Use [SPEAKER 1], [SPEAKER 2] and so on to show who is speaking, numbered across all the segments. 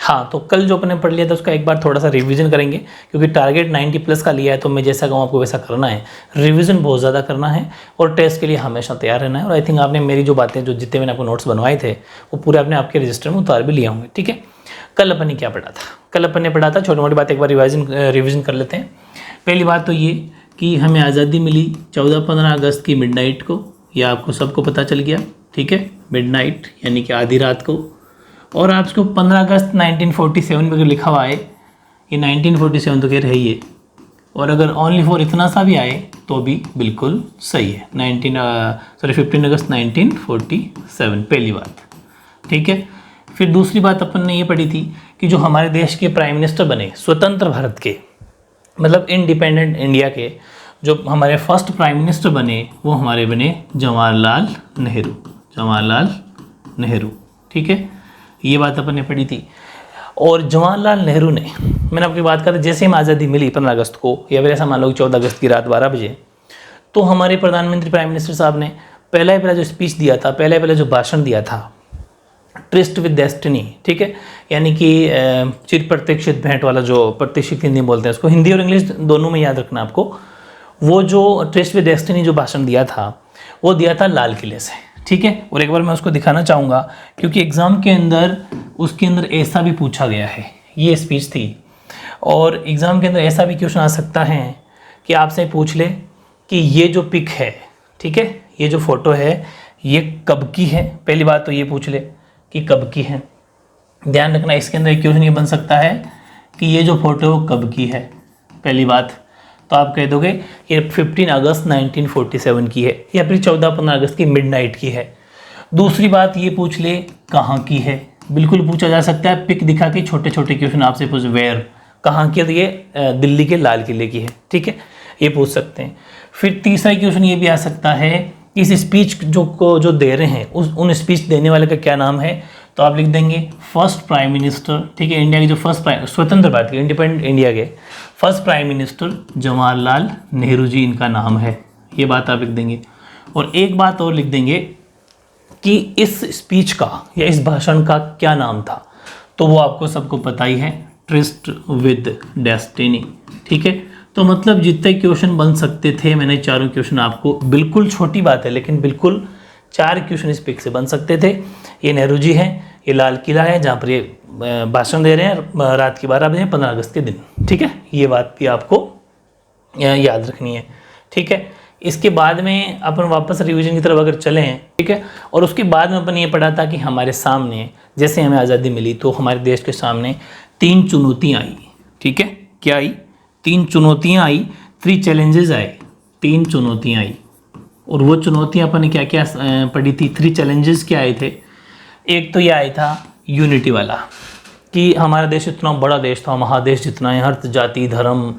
[SPEAKER 1] हाँ, तो कल जो अपने पढ़ लिया था उसका एक बार थोड़ा सा रिवीजन करेंगे, क्योंकि टारगेट 90 प्लस का लिया है, तो मैं जैसा कहूँ आपको वैसा करना है, रिवीजन बहुत ज़्यादा करना है और टेस्ट के लिए हमेशा तैयार रहना है। और आई थिंक आपने मेरी जो बातें, जो जितने मैंने आपको नोट्स बनवाए थे, वो पूरे आपने आपके रजिस्टर में उतार भी लिया होंगे। ठीक है, कल अपन ने क्या पढ़ा था? कल अपन ने पढ़ा था, छोटी मोटी बात एक बार रिविज़न कर लेते हैं। पहली बात तो ये कि हमें आज़ादी मिली 14-15 अगस्त की मिडनाइट को, यह आपको सबको पता चल गया। ठीक है, मिडनाइट यानी कि आधी रात को। और आपको 15 अगस्त 1947 में अगर लिखा हुआ है, ये 1947 तो कह रही है, और अगर ओनली फॉर इतना सा भी आए तो भी बिल्कुल सही है। 15 अगस्त 1947 पहली बात। ठीक है, फिर दूसरी बात अपन ने ये पढ़ी थी कि जो हमारे देश के प्राइम मिनिस्टर बने स्वतंत्र भारत के, मतलब इंडिपेंडेंट इंडिया के, जो हमारे फर्स्ट प्राइम मिनिस्टर बने वो हमारे बने जवाहरलाल नेहरू। जवाहरलाल नेहरू, ठीक है, ये बात अपन ने पढ़ी थी। और जवाहरलाल नेहरू ने, मैंने आपकी बात करें, जैसे हम आज़ादी मिली 15 अगस्त को, या फिर ऐसा मान लो 14 अगस्त की रात 12 बजे, तो हमारे प्रधानमंत्री प्राइम मिनिस्टर साहब ने पहला जो स्पीच दिया था, पहला जो भाषण दिया था, ट्रिस्ट विद डेस्टिनी। ठीक है, यानी कि चिर प्रतीक्षित भेंट वाला, जो प्रतीक्षित हिंदी बोलते हैं उसको, हिंदी और इंग्लिश दोनों में याद रखना आपको। वो जो ट्रिस्ट विद डेस्टिनी जो भाषण दिया था, वो दिया था लाल किले से। ठीक है, और एक बार मैं उसको दिखाना चाहूँगा, क्योंकि एग्ज़ाम के अंदर उसके अंदर ऐसा भी पूछा गया है, ये स्पीच थी। और एग्ज़ाम के अंदर ऐसा भी क्वेश्चन आ सकता है कि आपसे पूछ ले कि ये जो पिक है, ठीक है, ये जो फ़ोटो है, ये कब की है। पहली बात तो ये पूछ ले कि कब की है। ध्यान रखना, इसके अंदर एक क्वेश्चन ये बन सकता है कि ये जो फ़ोटो कब की है। पहली बात तो आप कह दोगे ये 15 अगस्त 1947 की है, या फिर 14-15 अगस्त की मिडनाइट की है। दूसरी बात ये पूछ ले कहाँ की है, बिल्कुल पूछा जा सकता है, पिक दिखा के छोटे छोटे क्वेश्चन आपसे पूछ, वेयर, कहाँ की है, तो ये दिल्ली के लाल किले की है। ठीक है, ये पूछ सकते हैं। फिर तीसरा क्वेश्चन ये भी आ सकता है, इस स्पीच जो दे रहे हैं, उन स्पीच देने वाले का क्या नाम है, तो आप लिख देंगे फर्स्ट प्राइम मिनिस्टर। ठीक है, इंडिया के जो स्वतंत्र भारत के, इंडिपेंडेंट इंडिया के first prime minister Jawaharlal Nehru ji, इनका नाम है। ये बात आप लिख देंगे। और एक बात और लिख देंगे कि इस स्पीच का या इस भाषण का क्या नाम था, तो वो आपको सबको पता ही है, ट्रिस्ट विद डेस्टिनी। ठीक है, तो मतलब जितने क्वेश्चन बन सकते थे, मैंने चारों क्वेश्चन आपको, बिल्कुल छोटी बात है लेकिन बिल्कुल 4 क्वेश्चन इस पिक से बन सकते थे। ये नेहरू जी हैं, ये लाल किला है जहाँ पर ये भाषण दे रहे हैं रात की 12 बजे 15 अगस्त के दिन। ठीक है, ये बात भी आपको याद रखनी है। ठीक है, इसके बाद में अपन वापस रिवीजन की तरफ अगर चले हैं, ठीक है, और उसके बाद में अपन ये पढ़ा था कि हमारे सामने, जैसे हमें आज़ादी मिली तो हमारे देश के सामने 3 चुनौतियाँ आई। ठीक है, क्या आई? 3 चुनौतियाँ आई, 3 चैलेंजेस आए, 3 चुनौतियाँ आई। और वो चुनौतियाँ अपन ने क्या क्या पढ़ी थी, 3 चैलेंजेस क्या आए थे? एक तो ये आया था यूनिटी वाला, कि हमारा देश इतना बड़ा देश था, महादेश जितना है, हर जाति धर्म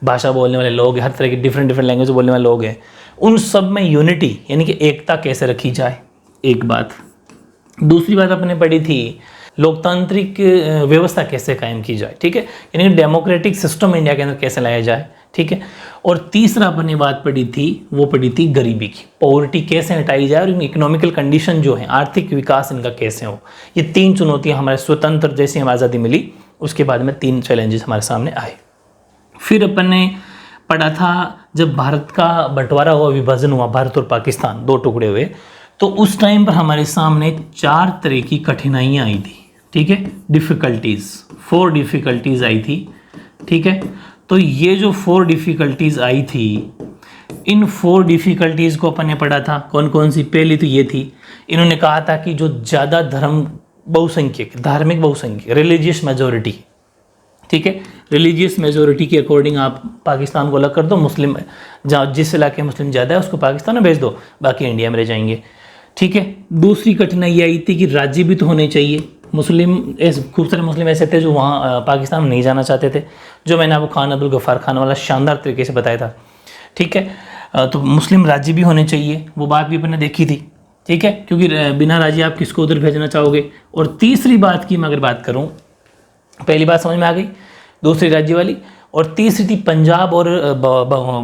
[SPEAKER 1] भाषा बोलने वाले लोग, हर तरह की डिफरेंट लैंग्वेज बोलने वाले लोग हैं, उन सब में यूनिटी यानी कि एकता कैसे रखी जाए, एक बात। दूसरी बात अपने पढ़ी थी लोकतांत्रिक व्यवस्था कैसे कायम की जाए। ठीक है, यानी कि डेमोक्रेटिक सिस्टम इंडिया के अंदर कैसे लाया जाए। ठीक है, और तीसरा अपने बात पढ़ी थी, वो पढ़ी थी गरीबी की, पॉवर्टी कैसे हटाई जाए, और इकोनॉमिकल कंडीशन जो है, आर्थिक विकास इनका कैसे हो। ये 3 चुनौतियां हमारे स्वतंत्र, जैसे हम आज़ादी मिली उसके बाद में 3 चैलेंजेस हमारे सामने आए। फिर अपन ने पढ़ा था जब भारत का बंटवारा हुआ, विभाजन हुआ, भारत और पाकिस्तान 2 टुकड़े हुए, तो उस टाइम पर हमारे सामने 4 तरह की कठिनाइयाँ आई थी। ठीक है, डिफ़िकल्टीज़, 4 डिफ़िकल्टीज़ आई थी। ठीक है, तो ये जो 4 डिफ़िकल्टीज़ आई थी, इन 4 डिफ़िकल्टीज़ को अपन ने पढ़ा था। कौन कौन सी? पहली तो ये थी, इन्होंने कहा था कि जो ज़्यादा धर्म बहुसंख्यक, धार्मिक बहुसंख्यक, रिलीजियस मेजोरिटी, ठीक है, रिलीजियस मेजोरिटी के अकॉर्डिंग आप पाकिस्तान को अलग कर दो, मुस्लिम जहाँ जिस इलाके में मुस्लिम ज़्यादा है उसको पाकिस्तान में भेज दो, बाकी इंडिया में रह जाएंगे। ठीक है, दूसरी कठिनाई ये आई थी कि राज्य भी तो होने चाहिए। मुस्लिम, खूब सारे मुस्लिम ऐसे थे जो वहाँ पाकिस्तान में नहीं जाना चाहते थे, जो मैंने आपको खान अब्दुल गफ़ार खान वाला शानदार तरीके से बताया था। ठीक है, तो मुस्लिम राज्य भी होने चाहिए, वो बात भी अपन ने देखी थी। ठीक है, क्योंकि बिना राज्य आप किसको उधर भेजना चाहोगे। और तीसरी बात की मैं अगर बात करूँ, पहली बात समझ में आ गई, दूसरी राज्य वाली, और तीसरी थी पंजाब और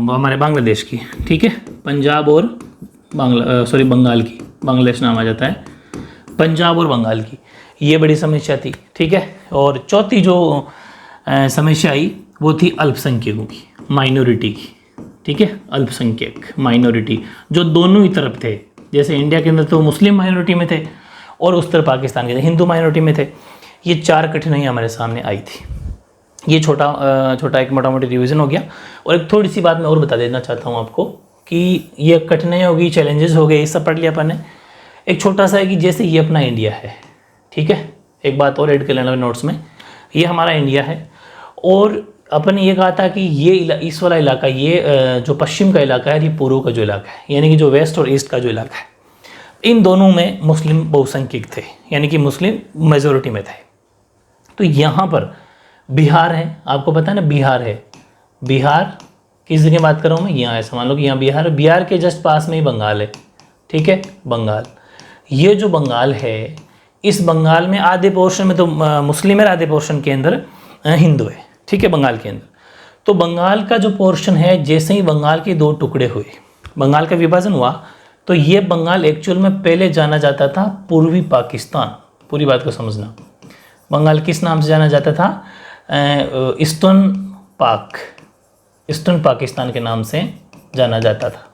[SPEAKER 1] हमारे बांग्लादेश की। ठीक है, पंजाब और बंगाल की, बांग्लादेश नाम आ जाता है, पंजाब और बंगाल की। ये बड़ी समस्या थी, ठीक है। और चौथी जो समस्या आई वो थी अल्पसंख्यकों की, माइनॉरिटी की, ठीक है। अल्पसंख्यक, माइनॉरिटी जो दोनों ही तरफ थे, जैसे इंडिया के अंदर तो मुस्लिम माइनॉरिटी में थे और उस तरफ पाकिस्तान के अंदर हिंदू माइनॉरिटी में थे। ये 4 कठिनाइयाँ हमारे सामने आई थी। ये छोटा एक मोटा मोटी रिवीजन हो गया। और एक थोड़ी सी बात मैं और बता देना चाहता हूँ आपको कि ये कठिनाइयाँ हो गई, चैलेंजेस हो गए, ये सब पढ़ लिया अपन ने। एक छोटा सा है कि जैसे ये अपना इंडिया है, ठीक है, एक बात और ऐड कर लेना नोट्स में, ये हमारा इंडिया है और अपन ने ये कहा था कि ये इस वाला इलाका, ये जो पश्चिम का इलाका है, ये पूर्व का जो इलाका है, यानी कि जो वेस्ट और ईस्ट का जो इलाका है, इन दोनों में मुस्लिम बहुसंख्यक थे, यानी कि मुस्लिम मेजोरिटी में थे। तो यहाँ पर बिहार है, आपको पता है ना, बिहार है। बिहार किस जगह बात कर रहा हूँ मैं, यहाँ ऐसा मान लो कि यहाँ बिहार, बिहार के जस्ट पास में ही बंगाल है, ठीक है, बंगाल। ये जो बंगाल है, इस बंगाल में आधे पोर्शन में तो मुस्लिम है, आधे पोर्शन के अंदर हिंदू है, ठीक है, बंगाल के अंदर। तो बंगाल का जो पोर्शन है, जैसे ही बंगाल के 2 टुकड़े हुए, बंगाल का विभाजन हुआ, तो ये बंगाल एक्चुअल में पहले जाना जाता था पूर्वी पाकिस्तान। पूरी बात को समझना, बंगाल किस नाम से जाना जाता था, ईस्टर्न पाकिस्तान के नाम से जाना जाता था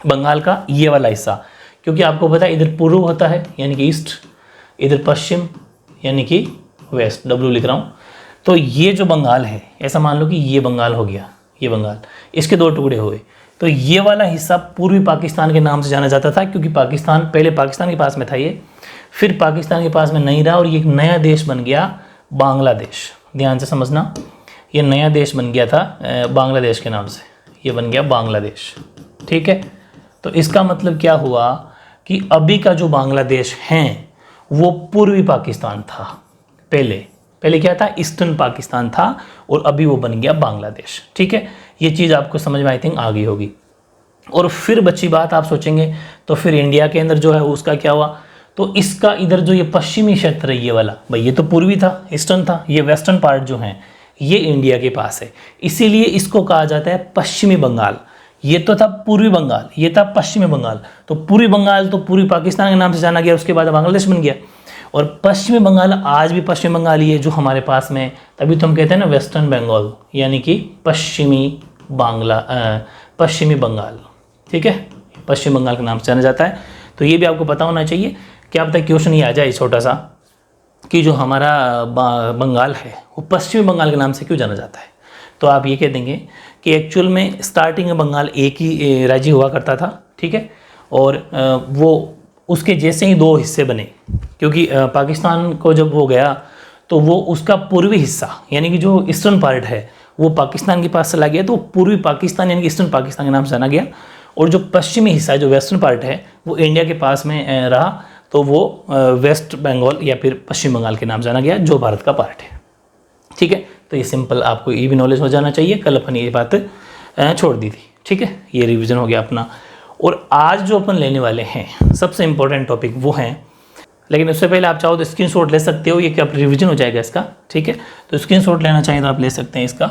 [SPEAKER 1] बंगाल का ये वाला हिस्सा। क्योंकि आपको पता है इधर पूर्व होता है यानी कि ईस्ट, इधर पश्चिम यानी कि वेस्ट, डब्ल्यू लिख रहा हूँ। तो ये जो बंगाल है, ऐसा मान लो कि ये बंगाल हो गया, ये बंगाल, इसके 2 टुकड़े हुए, तो ये वाला हिस्सा पूर्वी पाकिस्तान के नाम से जाना जाता था। क्योंकि पाकिस्तान पहले पाकिस्तान के पास में था ये, फिर पाकिस्तान के पास में नहीं रहा और ये एक नया देश बन गया, बांग्लादेश। ध्यान से समझना, ये नया देश बन गया था बांग्लादेश के नाम से, ये बन गया बांग्लादेश, ठीक है। तो इसका मतलब क्या हुआ कि अभी का जो बांग्लादेश है वो पूर्वी पाकिस्तान था, पहले क्या था, ईस्टर्न पाकिस्तान था, और अभी वो बन गया बांग्लादेश, ठीक है। ये चीज़ आपको समझ में आई थिंक आ गई होगी। और फिर बच्ची बात, आप सोचेंगे तो फिर इंडिया के अंदर जो है उसका क्या हुआ, तो इसका इधर जो ये पश्चिमी क्षेत्र है, ये वाला भाई, ये तो पूर्वी था, ईस्टर्न था, ये वेस्टर्न पार्ट जो है ये इंडिया के पास है, इसीलिए इसको कहा जाता है पश्चिमी बंगाल। ये तो था पूर्वी बंगाल, ये था पश्चिमी बंगाल। तो पूर्वी बंगाल तो पूर्वी पाकिस्तान के नाम से जाना गया, उसके बाद बांग्लादेश बन गया। और पश्चिमी बंगाल आज भी पश्चिमी बंगाल ही है जो हमारे पास में, तभी तो हम कहते हैं ना वेस्टर्न बंगाल, यानी कि पश्चिमी बंगाल, ठीक है, पश्चिम बंगाल के नाम से जाना जाता है। तो ये भी आपको पता होना चाहिए। क्या पता क्वेश्चन ये आ जाए छोटा सा कि जो हमारा बंगाल है वो पश्चिमी बंगाल के नाम से क्यों जाना जाता है। तो आप ये कह देंगे कि एक्चुअल में स्टार्टिंग में बंगाल एक ही राज्य हुआ करता था, ठीक है, और वो उसके जैसे ही 2 हिस्से बने। क्योंकि पाकिस्तान को जब हो गया तो वो उसका पूर्वी हिस्सा यानी कि जो ईस्टर्न पार्ट है वो पाकिस्तान के पास चला गया, तो पूर्वी पाकिस्तान यानी कि ईस्टर्न पाकिस्तान के नाम से जाना गया। और जो पश्चिमी हिस्सा जो वेस्टर्न पार्ट है वो इंडिया के पास में रहा, तो वो वेस्ट बंगाल या फिर पश्चिम बंगाल के नाम जाना गया, जो भारत का पार्ट है, ठीक है। तो ये सिंपल आपको ये भी नॉलेज हो जाना चाहिए, कल अपन ये बात छोड़ दी थी, ठीक है। ये रिवीजन हो गया अपना। और आज जो अपन लेने वाले हैं सबसे इम्पोर्टेंट टॉपिक वो हैं, लेकिन उससे पहले आप चाहो तो स्क्रीनशॉट ले सकते हो, ये क्या रिवीजन हो जाएगा इसका, ठीक है। तो स्क्रीनशॉट लेना चाहिए तो आप ले सकते हैं इसका।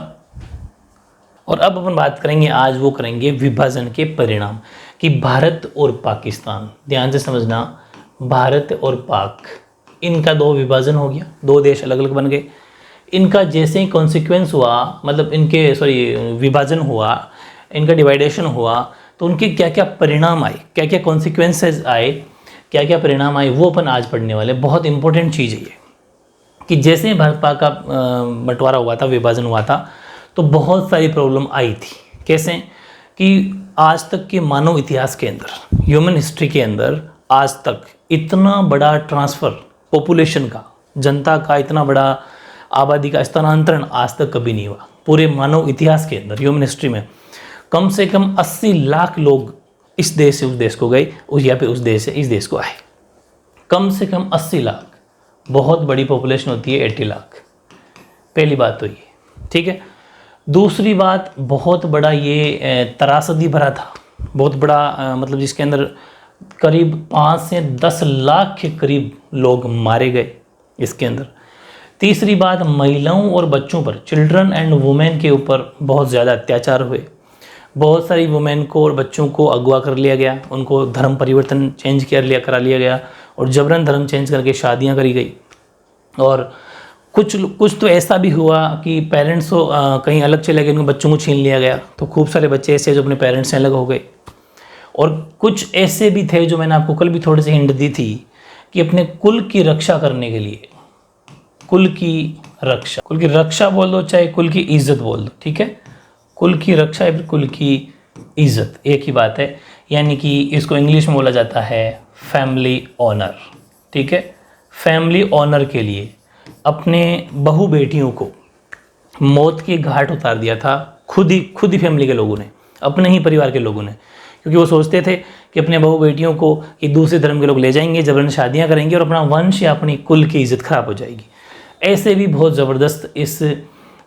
[SPEAKER 1] और अब अपन बात करेंगे, आज वो करेंगे विभाजन के परिणाम, कि भारत और पाकिस्तान, ध्यान से समझना, भारत और पाक, इनका 2 विभाजन हो गया, 2 देश अलग अलग बन गए। इनका जैसे ही कॉन्सिक्वेंस हुआ, मतलब इनके विभाजन हुआ, इनका डिवाइडेशन हुआ, तो उनके क्या क्या परिणाम आए, क्या क्या कॉन्सिक्वेंसेज आए, क्या क्या परिणाम आए, वो अपन आज पढ़ने वाले। बहुत इंपॉर्टेंट चीज़ है ये, कि जैसे ही भारत पाक का बंटवारा हुआ था, विभाजन हुआ था, तो बहुत सारी प्रॉब्लम आई थी। कैसे कि आज तक के मानव इतिहास के अंदर, ह्यूमन हिस्ट्री के अंदर आज तक इतना बड़ा ट्रांसफ़र पॉपुलेशन का, जनता का इतना बड़ा आबादी का स्थानांतरण आज तक कभी नहीं हुआ। पूरे मानव इतिहास के अंदर, ह्यूमन हिस्ट्री में कम से कम 80 लाख लोग इस देश से उस देश को गए, या फिर उस देश से इस देश को आए। कम से कम 80 लाख, बहुत बड़ी पॉपुलेशन होती है 80 लाख। पहली बात तो ये, ठीक है। दूसरी बात, बहुत बड़ा ये त्रासदी भरा था, बहुत बड़ा मतलब जिसके अंदर करीब 5 से 10 लाख के करीब लोग मारे गए इसके अंदर। तीसरी बात, महिलाओं और बच्चों पर, चिल्ड्रन एंड वुमेन के ऊपर बहुत ज़्यादा अत्याचार हुए। बहुत सारी वुमेन को और बच्चों को अगवा कर लिया गया, उनको धर्म परिवर्तन करा लिया गया, और जबरन धर्म चेंज करके शादियाँ करी गई। और कुछ तो ऐसा भी हुआ कि पेरेंट्स को कहीं अलग चले गए, उनके बच्चों को छीन लिया गया, तो खूब सारे बच्चे ऐसे जो अपने पेरेंट्स से अलग हो गए। और कुछ ऐसे भी थे जो मैंने आपको कल भी थोड़ी सी हिंट दी थी कि अपने कुल की रक्षा करने के लिए, कुल की रक्षा बोल दो चाहे कुल की इज्जत बोल दो, ठीक है, कुल की रक्षा या फिर कुल की इज्जत एक ही बात है। यानी कि इसको इंग्लिश में बोला जाता है फैमिली ऑनर, ठीक है। फैमिली ऑनर के लिए अपने बहू बेटियों को मौत की घाट उतार दिया था खुद ही फैमिली के लोगों ने, अपने ही परिवार के लोगों ने, क्योंकि वो सोचते थे कि अपने बहू बेटियों को ये दूसरे धर्म के लोग ले जाएंगे, जबरन शादियां करेंगे और अपना वंश या अपनी कुल की इज्जत खराब हो जाएगी। ऐसे भी बहुत ज़बरदस्त इस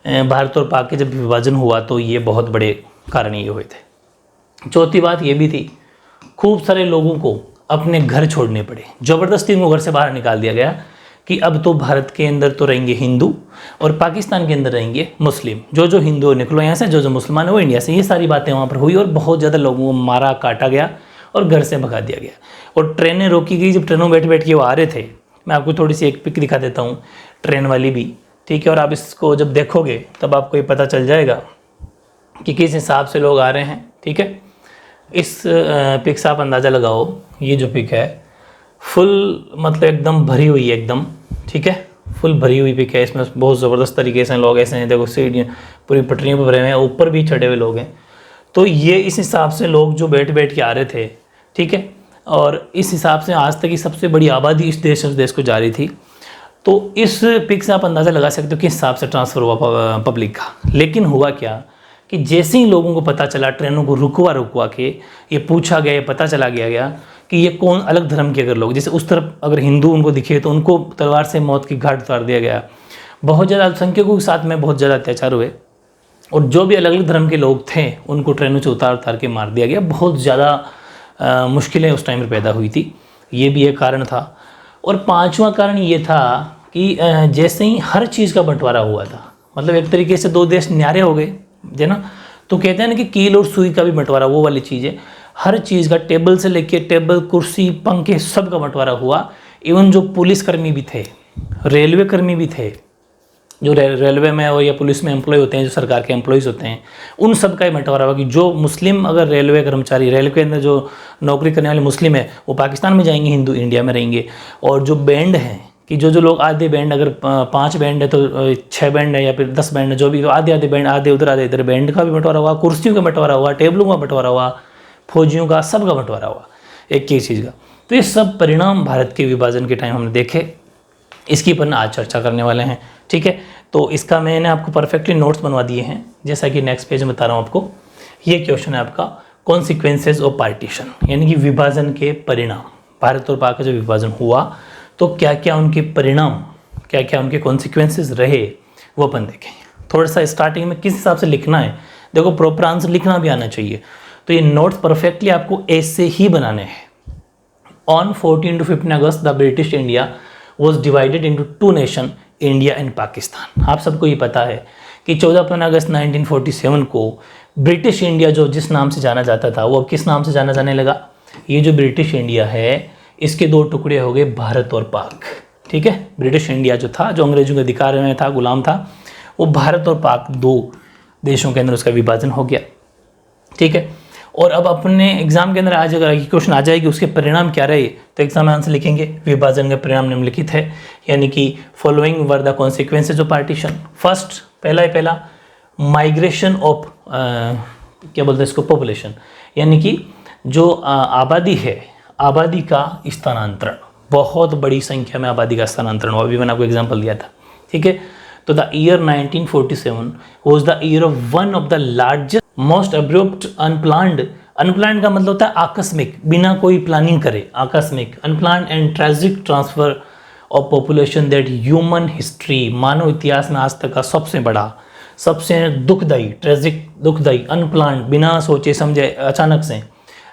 [SPEAKER 1] भारत और पाक के जब विभाजन हुआ तो ये बहुत बड़े कारण ये हुए थे। चौथी बात ये भी थी, खूब सारे लोगों को अपने घर छोड़ने पड़े, ज़बरदस्ती उनको घर से बाहर निकाल दिया गया कि अब तो भारत के अंदर तो रहेंगे हिंदू और पाकिस्तान के अंदर रहेंगे मुस्लिम, जो हिंदू निकलो यहाँ से, जो मुसलमान है वो इंडिया से। ये सारी बातें वहाँ पर हुई और बहुत ज़्यादा लोगों को मारा काटा गया और घर से भगा दिया गया। और ट्रेनें रोकी गई, जब ट्रेनों में बैठ के वो आ रहे थे, मैं आपको थोड़ी सी एक पिक दिखा देता हूँ ट्रेन वाली भी, ठीक है। और आप इसको जब देखोगे तब आपको ये पता चल जाएगा कि किस हिसाब से लोग आ रहे हैं, ठीक है। इस पिक से आप अंदाज़ा लगाओ, ये जो पिक है फुल मतलब एकदम भरी हुई है एकदम, ठीक है, फुल भरी हुई पिक है। इसमें बहुत ज़बरदस्त तरीके से लोग ऐसे हैं, देखो सीढ़ियाँ पूरी पटरियों पर भरे हुए हैं, ऊपर भी चढ़े हुए लोग हैं। तो ये इस हिसाब से लोग जो बैठ के आ रहे थे, ठीक है। और इस हिसाब से आज तक की सबसे बड़ी आबादी इस देश को जा रही थी। तो इस पिक से आप अंदाज़ा लगा सकते हो किस हिसाब से ट्रांसफ़र हुआ पब्लिक का। लेकिन हुआ क्या कि जैसे ही लोगों को पता चला, ट्रेनों को रुकवा के ये पूछा गया, ये पता चला गया कि ये कौन अलग धर्म के अगर लोग, जैसे उस तरफ अगर हिंदू उनको दिखे तो उनको तलवार से मौत की घाट उतार दिया गया। बहुत ज़्यादा अल्पसंख्यकों के साथ में बहुत ज़्यादा अत्याचार हुए और जो भी अलग अलग धर्म के लोग थे उनको ट्रेनों से उतार के मार दिया गया। बहुत ज़्यादा मुश्किलें उस टाइम पर पैदा हुई थी, ये भी एक कारण था। और पांचवा कारण ये था कि जैसे ही हर चीज़ का बंटवारा हुआ था, मतलब एक तरीके से दो देश न्यारे हो गए, है ना। तो कहते हैं ना कि कील और सुई का भी बंटवारा, वो वाली चीज़ है। हर चीज़ का, टेबल से लेके टेबल, कुर्सी, पंखे, सब का बंटवारा हुआ। इवन जो पुलिसकर्मी भी थे, रेलवे कर्मी भी थे, जो रेलवे में और या पुलिस में एम्प्लॉय होते हैं, जो सरकार के एम्प्लॉयज़ होते हैं, उन सब का ही बंटवारा हुआ कि जो मुस्लिम अगर रेलवे कर्मचारी, रेलवे के अंदर जो नौकरी करने वाले मुस्लिम है वो पाकिस्तान में जाएंगे, हिंदू इंडिया में रहेंगे। और जो बैंड हैं कि जो लोग आधे बैंड, अगर 5 बैंड है तो 6 बैंड है या फिर 10 बैंड है, जो भी, तो आधे बैंड, आधे उधर आधे इधर, बैंड का भी बंटवारा हुआ, कुर्सियों का बंटवारा हुआ, टेबलों का बंटवारा हुआ, फौजियों का, सब का बंटवारा हुआ एक ही चीज़ का। तो ये सब परिणाम भारत के विभाजन के टाइम हमने देखे, इसकी पर आज चर्चा करने वाले हैं, ठीक है। तो इसका मैंने आपको परफेक्टली नोट्स बनवा दिए हैं, जैसा कि नेक्स्ट पेज में बता रहा हूँ आपको। ये क्वेश्चन है आपका, कॉन्सिक्वेंसेज ऑफ पार्टीशन, यानी कि विभाजन के परिणाम। भारत और पाक का जो विभाजन हुआ तो क्या क्या उनके परिणाम, क्या क्या उनके कॉन्सिक्वेंसेज रहे, वो अपन देखेंगे। थोड़ा सा स्टार्टिंग में किस हिसाब से लिखना है, देखो प्रॉपर आंसर लिखना भी आना चाहिए। तो ये नोट्स परफेक्टली आपको ऐसे ही बनाने हैं। On 14 to 15 August the British India was divided into 2 nation, India and Pakistan. आप सबको ये पता है कि 14-15 अगस्त 1947 को ब्रिटिश इंडिया जो जिस नाम से जाना जाता था वो अब किस नाम से जाने लगा। ये जो ब्रिटिश इंडिया है इसके 2 टुकड़े हो गए, भारत और पाक, ठीक है। ब्रिटिश इंडिया जो था, जो अंग्रेजों के अधिकार में था, गुलाम था, वो भारत और पाक 2 देशों के अंदर उसका विभाजन हो गया, ठीक है। और अब अपने एग्जाम के अंदर आज अगर क्वेश्चन आ जाएगी उसके परिणाम क्या रहे, तो एग्जाम में आंसर लिखेंगे विभाजन के परिणाम निम्नलिखित है, यानी कि following were the consequences of partition. First, पहला माइग्रेशन ऑफ क्या बोलते हैं इसको, पॉपुलेशन, यानी कि जो आबादी है, आबादी का स्थानांतरण, बहुत बड़ी संख्या में आबादी का स्थानांतरण हुआ। अभी मैंने आपको एग्जाम्पल दिया था, ठीक है। तो the year 1947 was the year of one of the largest most abrupt unplanned का मतलब होता है आकस्मिक, बिना कोई प्लानिंग करे, आकस्मिक, unplanned and tragic transfer of population that human history, मानव इतिहास में आज तक का सबसे बड़ा, सबसे दुखदायी, ट्रेजिक, दुखदायी, अनप्लान्ड, बिना सोचे समझे, अचानक से,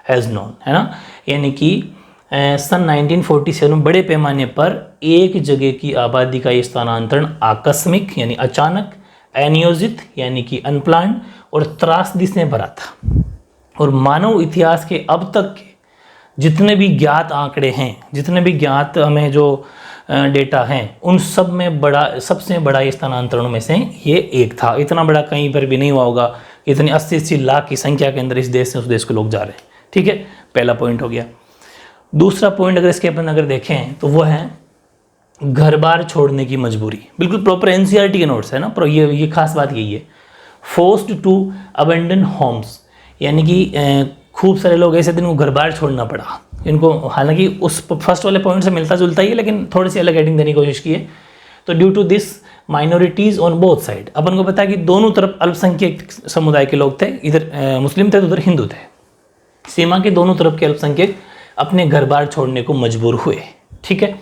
[SPEAKER 1] हैज़ नोन, है ना। यानी कि सन 1947 में बड़े पैमाने पर एक जगह की आबादी का ये स्थानांतरण आकस्मिक यानी अचानक, अनियोजित यानी कि अनप्लान्ड और त्रासदी से भरा था। और मानव इतिहास के अब तक के जितने भी ज्ञात आंकड़े हैं, जितने भी ज्ञात हमें जो डेटा हैं, उन सब में सबसे बड़ा ये स्थानांतरणों में से ये एक था। इतना बड़ा कहीं पर भी नहीं हुआ होगा, इतनी 80-80 लाख की संख्या के अंदर इस देश से उस देश को लोग जा रहे हैं। ठीक है, पहला पॉइंट हो गया। दूसरा पॉइंट अगर इसके अपन अगर देखें तो वो है घर बार छोड़ने की मजबूरी। बिल्कुल प्रॉपर एनसीईआरटी के नोट्स है ना, ये खास बात यही है। फोर्स्ड टू अबेंडन होम्स, यानी कि खूब सारे लोग ऐसे दिन को घर बार छोड़ना पड़ा इनको। हालांकि उस फर्स्ट वाले पॉइंट से मिलता जुलता ही है, लेकिन थोड़ी सी अलग हेडिंग देने की कोशिश की है। तो due to this minorities on both side, अपन को पता है कि दोनों तरफ अल्पसंख्यक समुदाय के लोग थे, इधर मुस्लिम थे तो उधर हिंदू थे। सीमा के दोनों तरफ के अल्पसंख्यक अपने घर बार छोड़ने को मजबूर हुए। ठीक है,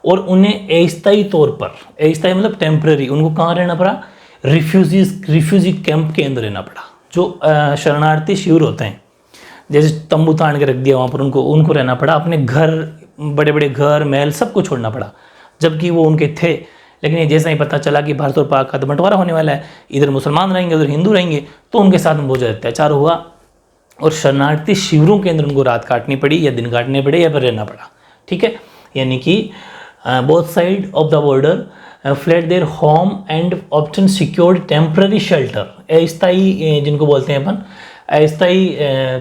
[SPEAKER 1] और उन्हें अस्थायी तौर पर, अस्थायी मतलब टेम्पररी, उनको कहाँ रहना पड़ा? रिफ्यूजी कैंप के अंदर रहना पड़ा। जो शरणार्थी शिविर होते हैं, जैसे तंबू तान के रख दिया वहाँ पर, उनको रहना पड़ा। अपने घर, बड़े बड़े घर महल सबको छोड़ना पड़ा, जबकि वो उनके थे। लेकिन ये जैसा ही पता चला कि भारत और पाक का तो बंटवारा होने वाला है, इधर मुसलमान रहेंगे उधर हिंदू रहेंगे, तो उनके साथ में बहुत ज़्यादा अत्याचार हुआ और शरणार्थी शिविरों के अंदर उनको रात काटनी पड़ी या दिन काटने पड़े या फिर रहना पड़ा। ठीक है, यानी कि both side of the border fled their home and option secured temporary shelter, अस्थायी जिनको बोलते हैं अपन, अस्थायी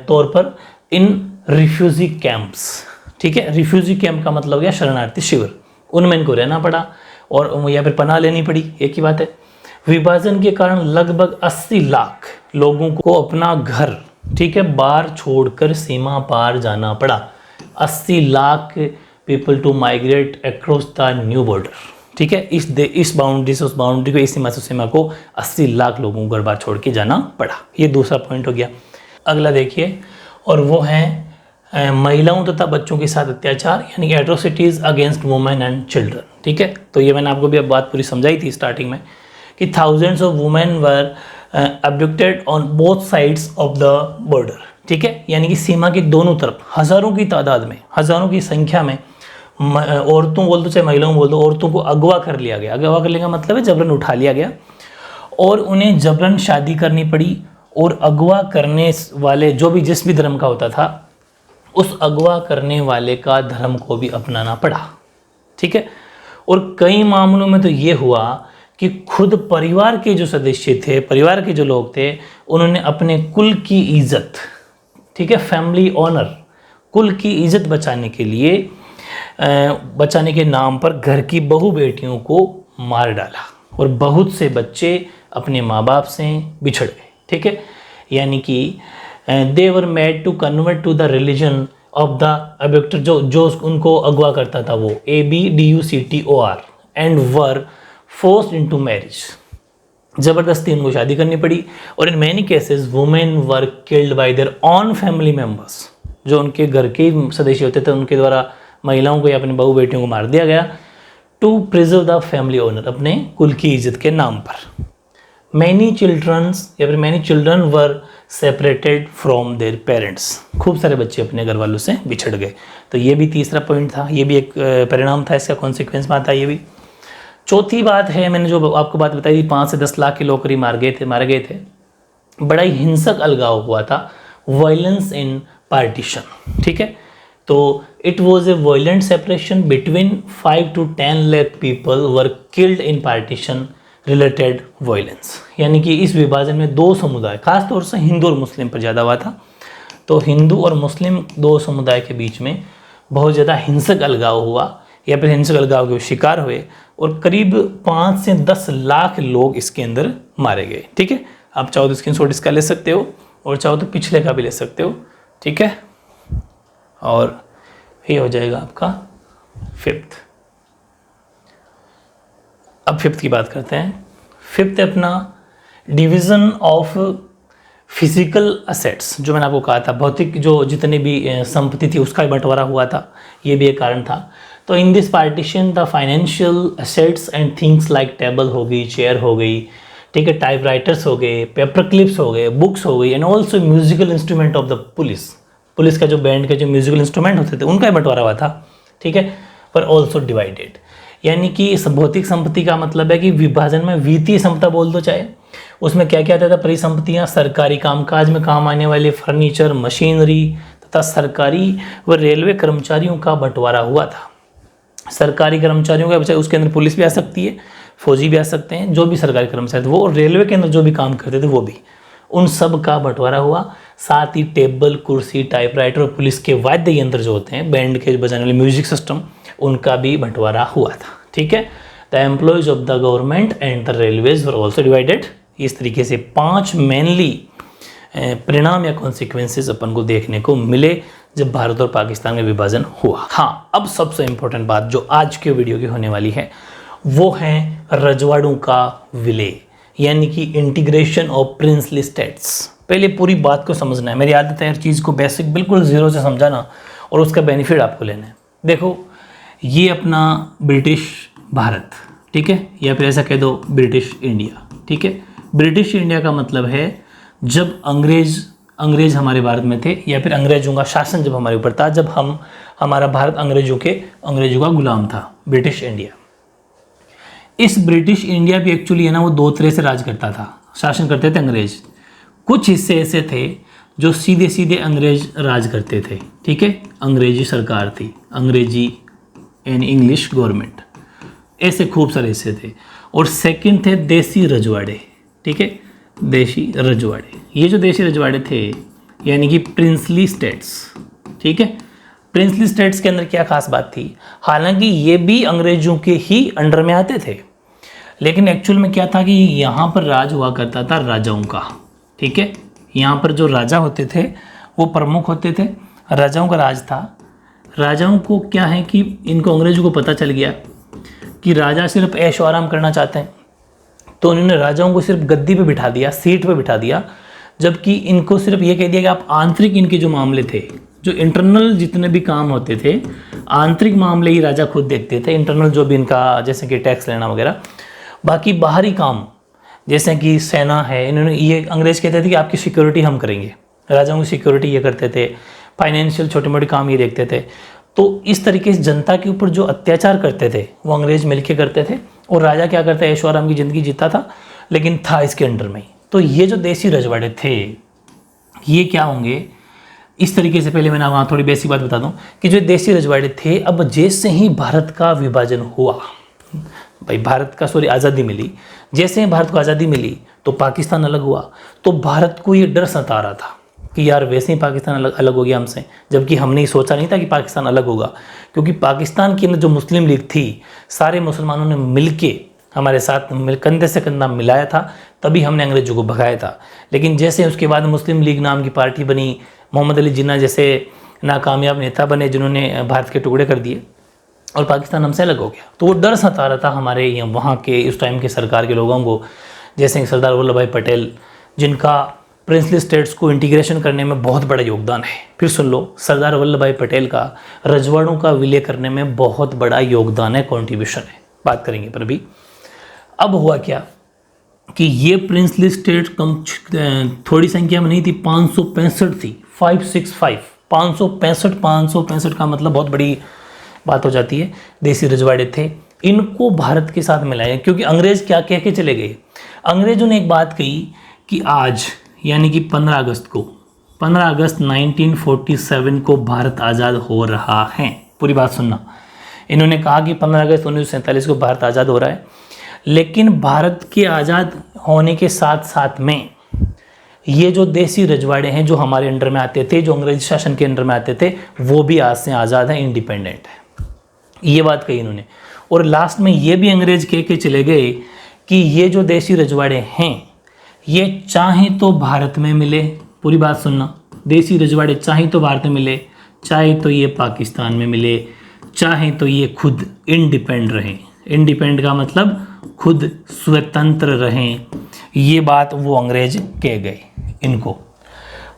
[SPEAKER 1] तौर पर इन रिफ्यूजी कैंप्स। ठीक है, रिफ्यूजी कैंप का मतलब हो गया शरणार्थी शिविर, उनमें इनको रहना पड़ा और या फिर पनाह लेनी पड़ी, एक ही बात है। विभाजन के कारण लगभग 80 लाख लोगों को अपना घर, ठीक है, बाहर छोड़कर सीमा पार जाना पड़ा। 80 lakh people to migrate across the new border. ठीक है, इस बाउंड्री से उस बाउंड्री को, इस सीमा से उस सीमा को 80 लाख लोगों को घर बार छोड़ के जाना पड़ा। ये दूसरा पॉइंट हो गया। अगला देखिए, और वो है महिलाओं तथा बच्चों के साथ अत्याचार, यानी कि atrocities against women and children. ठीक है, तो ये मैंने आपको भी अब बात पूरी समझाई थी स्टार्टिंग में कि thousands of women were abducted on both sides of the border. ठीक है, यानी कि सीमा की दोनों तरफ हज़ारों की तादाद में, हज़ारों की संख्या में औरतों बोल दो चाहे महिलाओं बोल दो, औरतों को अगवा कर लिया गया। अगवा करने का मतलब है जबरन उठा लिया गया और उन्हें जबरन शादी करनी पड़ी। और अगवा करने वाले जो भी जिस भी धर्म का होता था, उस अगवा करने वाले का धर्म को भी अपनाना पड़ा। ठीक है, और कई मामलों में तो ये हुआ कि खुद परिवार के जो सदस्य थे, परिवार के जो लोग थे, उन्होंने अपने कुल की इज्जत, ठीक है, फैमिली ऑनर, कुल की इज्जत बचाने के लिए, बचाने के नाम पर घर की बहू बेटियों को मार डाला और बहुत से बच्चे अपने माँ बाप से बिछड़ गए। ठीक है, यानी कि they were made to convert to the religion of the abductor, जो उनको अगवा करता था, वो ABDUCTOR, and were forced into marriage, ज़बरदस्ती उनको शादी करनी पड़ी। और in many cases women were killed by their own family members, जो उनके घर के सदस्य होते थे उनके द्वारा महिलाओं को या अपनी बहू बेटियों को मार दिया गया, to preserve the family honour, अपने कुल की इज्जत के नाम पर। Many children were separated from their parents, खूब सारे बच्चे अपने घर वालों से बिछड़ गए। तो ये भी तीसरा पॉइंट था, ये भी एक परिणाम था, इसका कॉन्सिक्वेंस में आता है ये भी। चौथी बात है, मैंने जो आपको बात बताई थी, 5 से 10 लाख के लोग करीब मारे गए थे। बड़ा ही हिंसक अलगाव हुआ था, वायलेंस इन पार्टीशन। ठीक है, तो it was a violent separation between 5 to 10 lakh people were killed in partition related violence, यानी कि इस विभाजन में दो समुदाय, खासतौर से हिंदू और मुस्लिम पर ज़्यादा हुआ था। तो हिंदू और मुस्लिम दो समुदाय के बीच में बहुत ज़्यादा हिंसक अलगाव हुआ या फिर हिंसक अलगाव के शिकार हुए और करीब 5 से 10 लाख लोग इसके अंदर मारे गए। ठीक है, आप चाहो तो स्क्रीनशॉट इसका ले सकते हो और चाहो तो पिछले का भी ले सकते हो। ठीक है, और ये हो जाएगा आपका 5th। अब 5th की बात करते हैं। 5th है अपना डिवीज़न ऑफ फिजिकल असेट्स, जो मैंने आपको कहा था भौतिक जो जितने भी संपत्ति थी उसका बंटवारा हुआ था, ये भी एक कारण था। तो in this partition the financial assets and things like table हो गई, चेयर हो गई, ठीक है, टाइपराइटर्स हो गए, पेपर क्लिप्स हो गए, बुक्स हो गई, and also musical instrument of the police का जो बैंड के जो म्यूजिकल इंस्ट्रूमेंट होते थे उनका बंटवारा हुआ था। ठीक है, पर ऑल्सो डिवाइडेड, यानी कि भौतिक संपत्ति का मतलब है कि विभाजन में वित्तीय संपदा बोल दो चाहे, उसमें क्या क्या आता था, परिसंपत्तियाँ, सरकारी कामकाज में काम आने वाले फर्नीचर, मशीनरी तथा सरकारी व रेलवे कर्मचारियों का बंटवारा हुआ था। सरकारी कर्मचारियों का बचाए, उसके अंदर पुलिस भी आ सकती है, फौजी भी आ सकते हैं, जो भी सरकारी कर्मचारी थे वो, और रेलवे के अंदर जो भी काम करते थे वो भी, उन सब का बंटवारा हुआ। साथ ही टेबल, कुर्सी, टाइपराइटर और पुलिस के वाद्य यंत्र जो होते हैं, बैंड के बजाने वाले म्यूजिक सिस्टम, उनका भी बंटवारा हुआ था। ठीक है, the employees of the government and the railways were also divided. इस तरीके से 5 मेनली परिणाम या कॉन्सिक्वेंसेस अपन को देखने को मिले जब भारत और पाकिस्तान का विभाजन हुआ। हाँ, अब सबसे इंपॉर्टेंट बात जो आज के वीडियो की होने वाली है वो है रजवाड़ों का विलय, यानी कि इंटीग्रेशन ऑफ प्रिंसली स्टेट्स। पहले पूरी बात को समझना है, मेरी आदत है हर चीज़ को बेसिक बिल्कुल ज़ीरो से समझाना और उसका बेनिफिट आपको लेना है। देखो, ये अपना ब्रिटिश भारत, ठीक है, या फिर ऐसा कह दो ब्रिटिश इंडिया। ठीक है, ब्रिटिश इंडिया का मतलब है जब अंग्रेज हमारे भारत में थे, या फिर अंग्रेजों का शासन जब हमारे ऊपर था, जब हमारा भारत अंग्रेजों का गुलाम था, ब्रिटिश इंडिया। इस ब्रिटिश इंडिया भी एक्चुअली है ना, वो 2 तरह से राज करता था, शासन करते थे अंग्रेज। कुछ हिस्से ऐसे थे जो सीधे सीधे अंग्रेज राज करते थे। ठीक है, अंग्रेजी सरकार थी, अंग्रेजी एंड इंग्लिश गवर्नमेंट, ऐसे खूब सारे हिस्से थे। और सेकंड थे देसी रजवाड़े। ठीक है, देशी रजवाड़े, ये जो देशी रजवाड़े थे यानी कि प्रिंसली स्टेट्स। ठीक है, प्रिंसली स्टेट्स के अंदर क्या खास बात थी, हालांकि ये भी अंग्रेजों के ही अंडर में आते थे, लेकिन एक्चुअल में क्या था कि यहाँ पर राज हुआ करता था राजाओं का। ठीक है, यहाँ पर जो राजा होते थे वो प्रमुख होते थे, राजाओं का राज था। राजाओं को क्या है कि इनको अंग्रेजों को पता चल गया कि राजा सिर्फ ऐशो आराम करना चाहते हैं, तो उन्होंने राजाओं को सिर्फ गद्दी पे बिठा दिया, सीट पे बिठा दिया, जबकि इनको सिर्फ ये कह दिया कि आप आंतरिक इनके जो मामले थे, जो इंटरनल जितने भी काम होते थे, आंतरिक मामले ही राजा खुद देखते थे। इंटरनल जो भी इनका, जैसे कि टैक्स लेना वगैरह, बाकी बाहरी काम जैसे कि सेना है, इन्होंने ये अंग्रेज कहते थे कि आपकी सिक्योरिटी हम करेंगे, राजाओं की सिक्योरिटी ये करते थे, फाइनेंशियल छोटे मोटे काम ये देखते थे। तो इस तरीके से जनता के ऊपर जो अत्याचार करते थे वो अंग्रेज मिलके करते थे, और राजा क्या करता है, ऐशो आराम की ज़िंदगी जीता था, लेकिन था इसके अंडर में ही। तो ये जो देसी रजवाड़े थे ये क्या होंगे, इस तरीके से पहले मैंने वहाँ थोड़ी बेसिक बात बता दूं कि जो देसी रजवाड़े थे, अब जैसे ही भारत का विभाजन हुआ, भाई भारत का आज़ादी मिली, जैसे ही भारत को आज़ादी मिली तो पाकिस्तान अलग हुआ, तो भारत को ये डर सता रहा था कि यार वैसे ही पाकिस्तान अलग हो गया हमसे, जबकि हमने सोचा नहीं था कि पाकिस्तान अलग होगा, क्योंकि पाकिस्तान की जो मुस्लिम लीग थी, सारे मुसलमानों ने मिलके हमारे साथ कंधे से कंधा मिलाया था, तभी हमने अंग्रेजों को भगाया था। लेकिन जैसे उसके बाद मुस्लिम लीग नाम की पार्टी बनी, मोहम्मद अली जिन्ना जैसे नाकामयाब नेता बने जिन्होंने भारत के टुकड़े कर दिए और पाकिस्तान हमसे अलग हो गया, तो वो डर सता रहा था हमारे वहाँ के उस टाइम के सरकार के लोगों को, जैसे सरदार वल्लभ भाई पटेल, जिनका प्रिंसली स्टेट्स को इंटीग्रेशन करने में बहुत बड़ा योगदान है। फिर सुन लो, सरदार वल्लभ भाई पटेल का रजवाड़ों का विलय करने में बहुत बड़ा योगदान है, कॉन्ट्रीब्यूशन है, बात करेंगे पर अभी। अब हुआ क्या कि ये प्रिंसली स्टेट कम थोड़ी संख्या में नहीं थी, 565 थी, 565, 565 का मतलब बहुत बड़ी बात हो जाती है। देसी रजवाड़े थे, इनको भारत के साथ मिलाया, क्योंकि अंग्रेज क्या कह के चले गए, अंग्रेजों ने एक बात कही कि आज यानी कि 15 अगस्त 1947 को भारत आज़ाद हो रहा है। पूरी बात सुनना, इन्होंने कहा कि 15 अगस्त 1947 को भारत आज़ाद हो रहा है, लेकिन भारत के आज़ाद होने के साथ साथ में ये जो देसी रजवाड़े हैं जो हमारे अंडर में आते थे, जो अंग्रेज शासन के अंडर में आते थे, वो भी आज से आज़ाद हैं, इंडिपेंडेंट है, ये बात कही इन्होंने। और लास्ट में ये भी अंग्रेज कह के चले गए कि ये जो देसी रजवाड़े हैं ये चाहे तो भारत में मिले, पूरी बात सुनना, देसी रजवाड़े चाहे तो भारत में मिले, चाहे तो ये पाकिस्तान में मिले, चाहे तो ये खुद इंडिपेंडेंट रहें। इंडिपेंडेंट का मतलब खुद स्वतंत्र रहें, ये बात वो अंग्रेज कह गए इनको।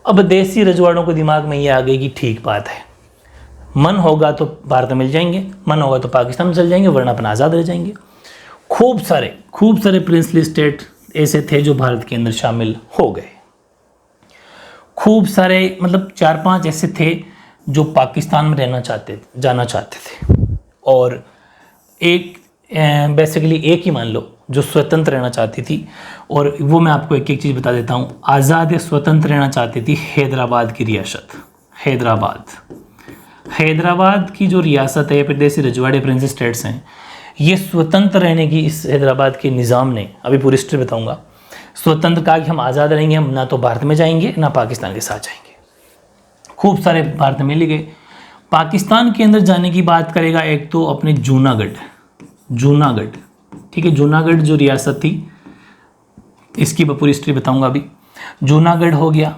[SPEAKER 1] अब देसी रजवाड़ों के दिमाग में ये आ गई कि ठीक बात है, मन होगा तो भारत में मिल जाएंगे, मन होगा तो पाकिस्तान में चल जाएंगे, वरना अपना आज़ाद रह जाएंगे। खूब सारे प्रिंसली स्टेट ऐसे थे जो भारत के अंदर शामिल हो गए। खूब सारे मतलब 4-5 ऐसे थे जो पाकिस्तान में जाना चाहते थे, और एक बेसिकली एक ही मान लो जो स्वतंत्र रहना चाहती थी, और वो मैं आपको एक एक चीज़ बता देता हूँ। आज़ाद या स्वतंत्र रहना चाहती थी हैदराबाद की रियासत, हैदराबाद। हैदराबाद की जो रियासत है, प्रदेशी रजवाड़े प्रिंस स्टेट्स हैं, ये स्वतंत्र रहने की इस हैदराबाद के निज़ाम ने, अभी पूरी हिस्ट्री बताऊंगा, स्वतंत्र कहा कि हम आज़ाद रहेंगे, हम ना तो भारत में जाएंगे ना पाकिस्तान के साथ जाएंगे। खूब सारे भारत में ले गए। पाकिस्तान के अंदर जाने की बात करेगा एक तो अपने जूनागढ़, ठीक है, जूनागढ़ जो रियासत थी, इसकी पूरी हिस्ट्री बताऊंगा अभी। जूनागढ़ हो गया,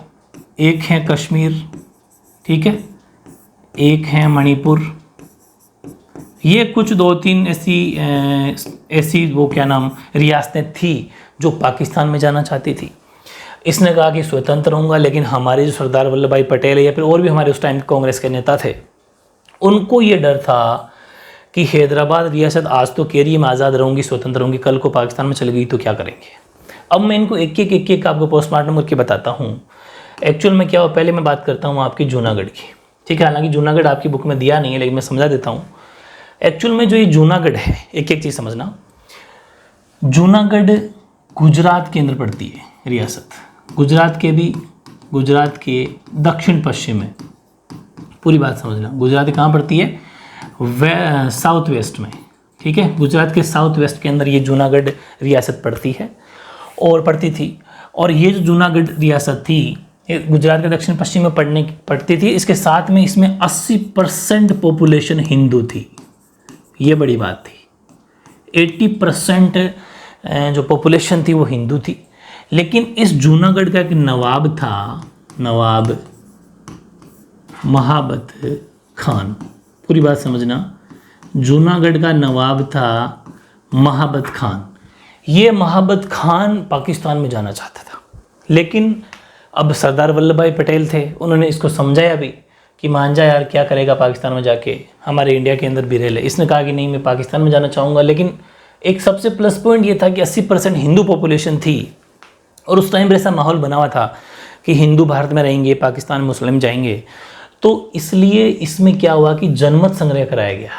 [SPEAKER 1] एक है कश्मीर, ठीक है, एक है मणिपुर। ये कुछ 2-3 ऐसी वो क्या नाम रियासतें थी जो पाकिस्तान में जाना चाहती थी। इसने कहा कि स्वतंत्र रहूँगा, लेकिन हमारे जो सरदार वल्लभ भाई पटेल है या फिर और भी हमारे उस टाइम कांग्रेस के नेता थे, उनको ये डर था कि हैदराबाद रियासत आज तो कह रही है मैं आज़ाद रहूँगी, स्वतंत्र रहूँगी, कल को पाकिस्तान में चली गई तो क्या करेंगे। अब मैं इनको एक एक आपको पोस्टमार्टम करके बताता हूँ एक्चुअल में क्या हो। पहले मैं बात करता हूँ आपकी जूनागढ़ की, ठीक है। हालांकि जूनागढ़ आपकी बुक में दिया नहीं है, लेकिन मैं समझा देता हूँ। एक्चुअल में जो ये जूनागढ़ है, एक एक चीज़ समझना। जूनागढ़ गुजरात के अंदर पड़ती है रियासत, गुजरात के दक्षिण पश्चिम में, पूरी बात समझना। गुजरात कहाँ पड़ती है? साउथ वेस्ट में, ठीक है। गुजरात के साउथ वेस्ट के अंदर ये जूनागढ़ रियासत पड़ती है और पड़ती थी। और ये जो जूनागढ़ रियासत थी ये गुजरात के दक्षिण पश्चिम में पड़ती थी। इसके साथ में इसमें 80% पॉपुलेशन हिंदू थी, ये बड़ी बात थी। 80% जो पॉपुलेशन थी वो हिंदू थी। लेकिन इस जूनागढ़ का एक नवाब था, नवाब महाबत खान, पूरी बात समझना। जूनागढ़ का नवाब था महाबत खान। ये महाबत खान पाकिस्तान में जाना चाहता था, लेकिन अब सरदार वल्लभ भाई पटेल थे, उन्होंने इसको समझाया भी कि मान जा यार, क्या करेगा पाकिस्तान में जाके, हमारे इंडिया के अंदर भी रह ले। इसने कहा कि नहीं, मैं पाकिस्तान में जाना चाहूँगा। लेकिन एक सबसे प्लस पॉइंट ये था कि 80% हिंदू पॉपुलेशन थी और उस टाइम पर ऐसा माहौल बना हुआ था कि हिंदू भारत में रहेंगे, पाकिस्तान में मुस्लिम जाएंगे। तो इसलिए इसमें क्या हुआ कि जनमत संग्रह कराया गया,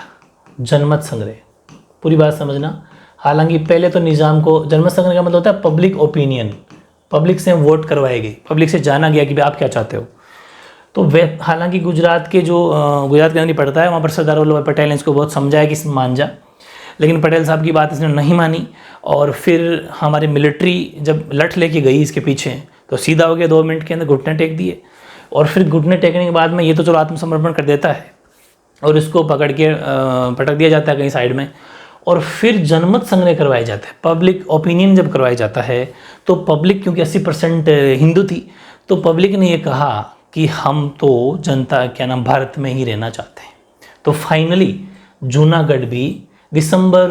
[SPEAKER 1] जनमत संग्रह, पूरी बात समझना। हालांकि पहले तो निज़ाम को, जनमत संग्रह का मतलब होता है पब्लिक ओपिनियन, पब्लिक से वोट करवाए गए, पब्लिक से जाना गया कि भाई आप क्या चाहते हो। तो वे हालांकि गुजरात के अंदर ही पड़ता है, वहाँ पर सरदार वल्लभ भाई पटेल ने इसको बहुत समझाया कि इसमें मान जा, लेकिन पटेल साहब की बात इसने नहीं मानी। और फिर हमारी मिलिट्री जब लठ लेके गई इसके पीछे, तो सीधा हो गया, 2 मिनट के अंदर घुटने टेक दिए। और फिर घुटने टेकने के बाद में ये तो चलो आत्मसमर्पण कर देता है और इसको पकड़ के पटक दिया जाता है कहीं साइड में। और फिर जनमत संग्रह करवाया जाता है, पब्लिक ओपिनियन जब करवाया जाता है, तो पब्लिक, क्योंकि 80% हिंदू थी, तो पब्लिक ने ये कहा कि हम तो जनता क्या नाम भारत में ही रहना चाहते हैं। तो फाइनली जूनागढ़ भी दिसंबर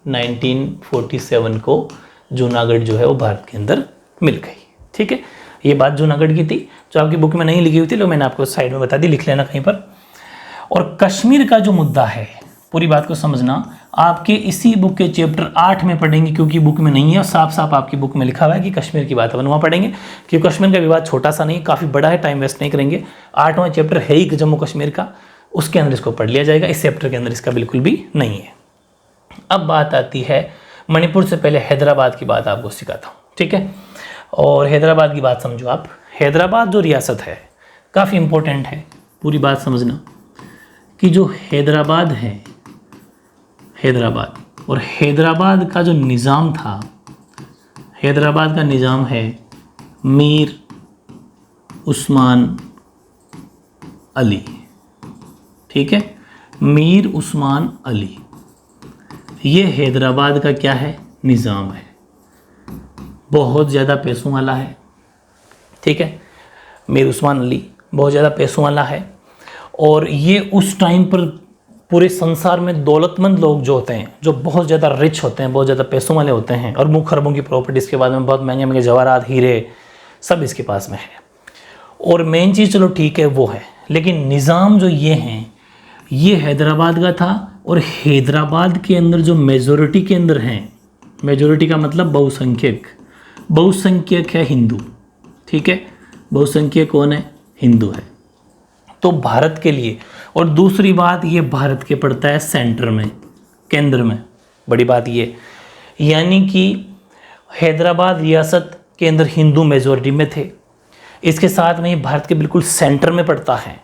[SPEAKER 1] 1947 को जूनागढ़ जो है वो भारत के अंदर मिल गई, ठीक है। ये बात जूनागढ़ की थी, जो आपकी बुक में नहीं लिखी हुई थी, तो मैंने आपको साइड में बता दी, लिख लेना कहीं पर। और कश्मीर का जो मुद्दा है, पूरी बात को समझना, आपके इसी बुक के चैप्टर 8 में पढ़ेंगे, क्योंकि बुक में नहीं है, साफ साफ आपकी बुक में लिखा हुआ है कि कश्मीर की बात है, वहाँ पढ़ेंगे। क्योंकि कश्मीर का विवाद छोटा सा नहीं, काफ़ी बड़ा है, टाइम वेस्ट नहीं करेंगे। 8वां चैप्टर है ही जम्मू कश्मीर का, उसके अंदर इसको पढ़ लिया जाएगा, इस चैप्टर के अंदर इसका बिल्कुल भी नहीं है। अब बात आती है मणिपुर से पहले हैदराबाद की बात आपको सिखाता हूँ, ठीक है। और हैदराबाद की बात समझो आप। हैदराबाद जो रियासत है काफ़ी इम्पोर्टेंट है, पूरी बात समझना कि जो हैदराबाद है, हैदराबाद और हैदराबाद का जो निज़ाम था, हैदराबाद का निज़ाम है मीर उस्मान अली, ठीक है, मीर उस्मान अली। ये हैदराबाद का क्या है? निज़ाम है। बहुत ज़्यादा पैसों वाला है, ठीक है। मीर उस्मान अली बहुत ज़्यादा पैसों वाला है। और ये उस टाइम पर पूरे संसार में दौलतमंद लोग जो होते हैं, जो बहुत ज़्यादा रिच होते हैं, बहुत ज़्यादा पैसों वाले होते हैं, और मुख खरबों की प्रॉपर्टीज़ के बाद में बहुत महंगे महंगे जवाहरात, हीरे सब इसके पास में है। और मेन चीज़ चलो ठीक है वो है, लेकिन निज़ाम जो ये हैं, ये हैदराबाद का था। और हैदराबाद के अंदर जो मेजॉरिटी के अंदर हैं, मेजॉरिटी का मतलब बहुसंख्यक, बहुसंख्यक है हिंदू, ठीक है। बहुसंख्यक कौन है? हिंदू है। तो भारत के लिए, और दूसरी बात ये भारत के पड़ता है सेंटर में, केंद्र में, बड़ी बात ये, यानी कि हैदराबाद रियासत के अंदर हिंदू मेजॉरिटी में थे। इसके साथ में ये भारत के बिल्कुल सेंटर में पड़ता है,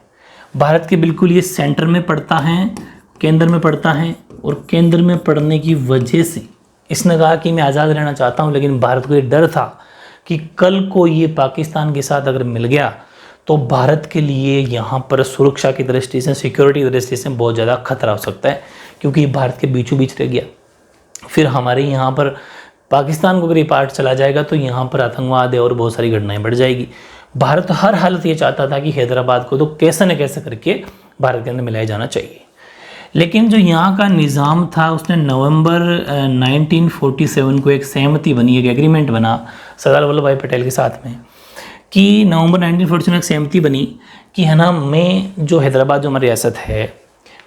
[SPEAKER 1] भारत के बिल्कुल ये सेंटर में पड़ता है, केंद्र में पड़ता है। और केंद्र में पड़ने की वजह से इसने कहा कि मैं आज़ाद रहना चाहता हूँ, लेकिन भारत को ये डर था कि कल को ये पाकिस्तान के साथ अगर मिल गया तो भारत के लिए यहाँ पर सुरक्षा की दृष्टि से, सिक्योरिटी की दृष्टि से बहुत ज़्यादा खतरा हो सकता है, क्योंकि भारत के बीचों बीच रह गया। फिर हमारे यहाँ पर पाकिस्तान को अगर ये पार्ट चला जाएगा तो यहाँ पर आतंकवाद और बहुत सारी घटनाएं बढ़ जाएगी। भारत हर हालत ये चाहता था कि हैदराबाद को तो कैसे न कैसे करके भारत के अंदर मिलाया जाना चाहिए। लेकिन जो यहाँ का निज़ाम था उसने नवंबर 1947 को एक सहमति बनी, एक एग्रीमेंट बना सरदार वल्लभ भाई पटेल के साथ में, कि नवंबर 1947 में एक सहमति बनी कि है ना, मैं जो हैदराबाद जो हमारी रियासत है,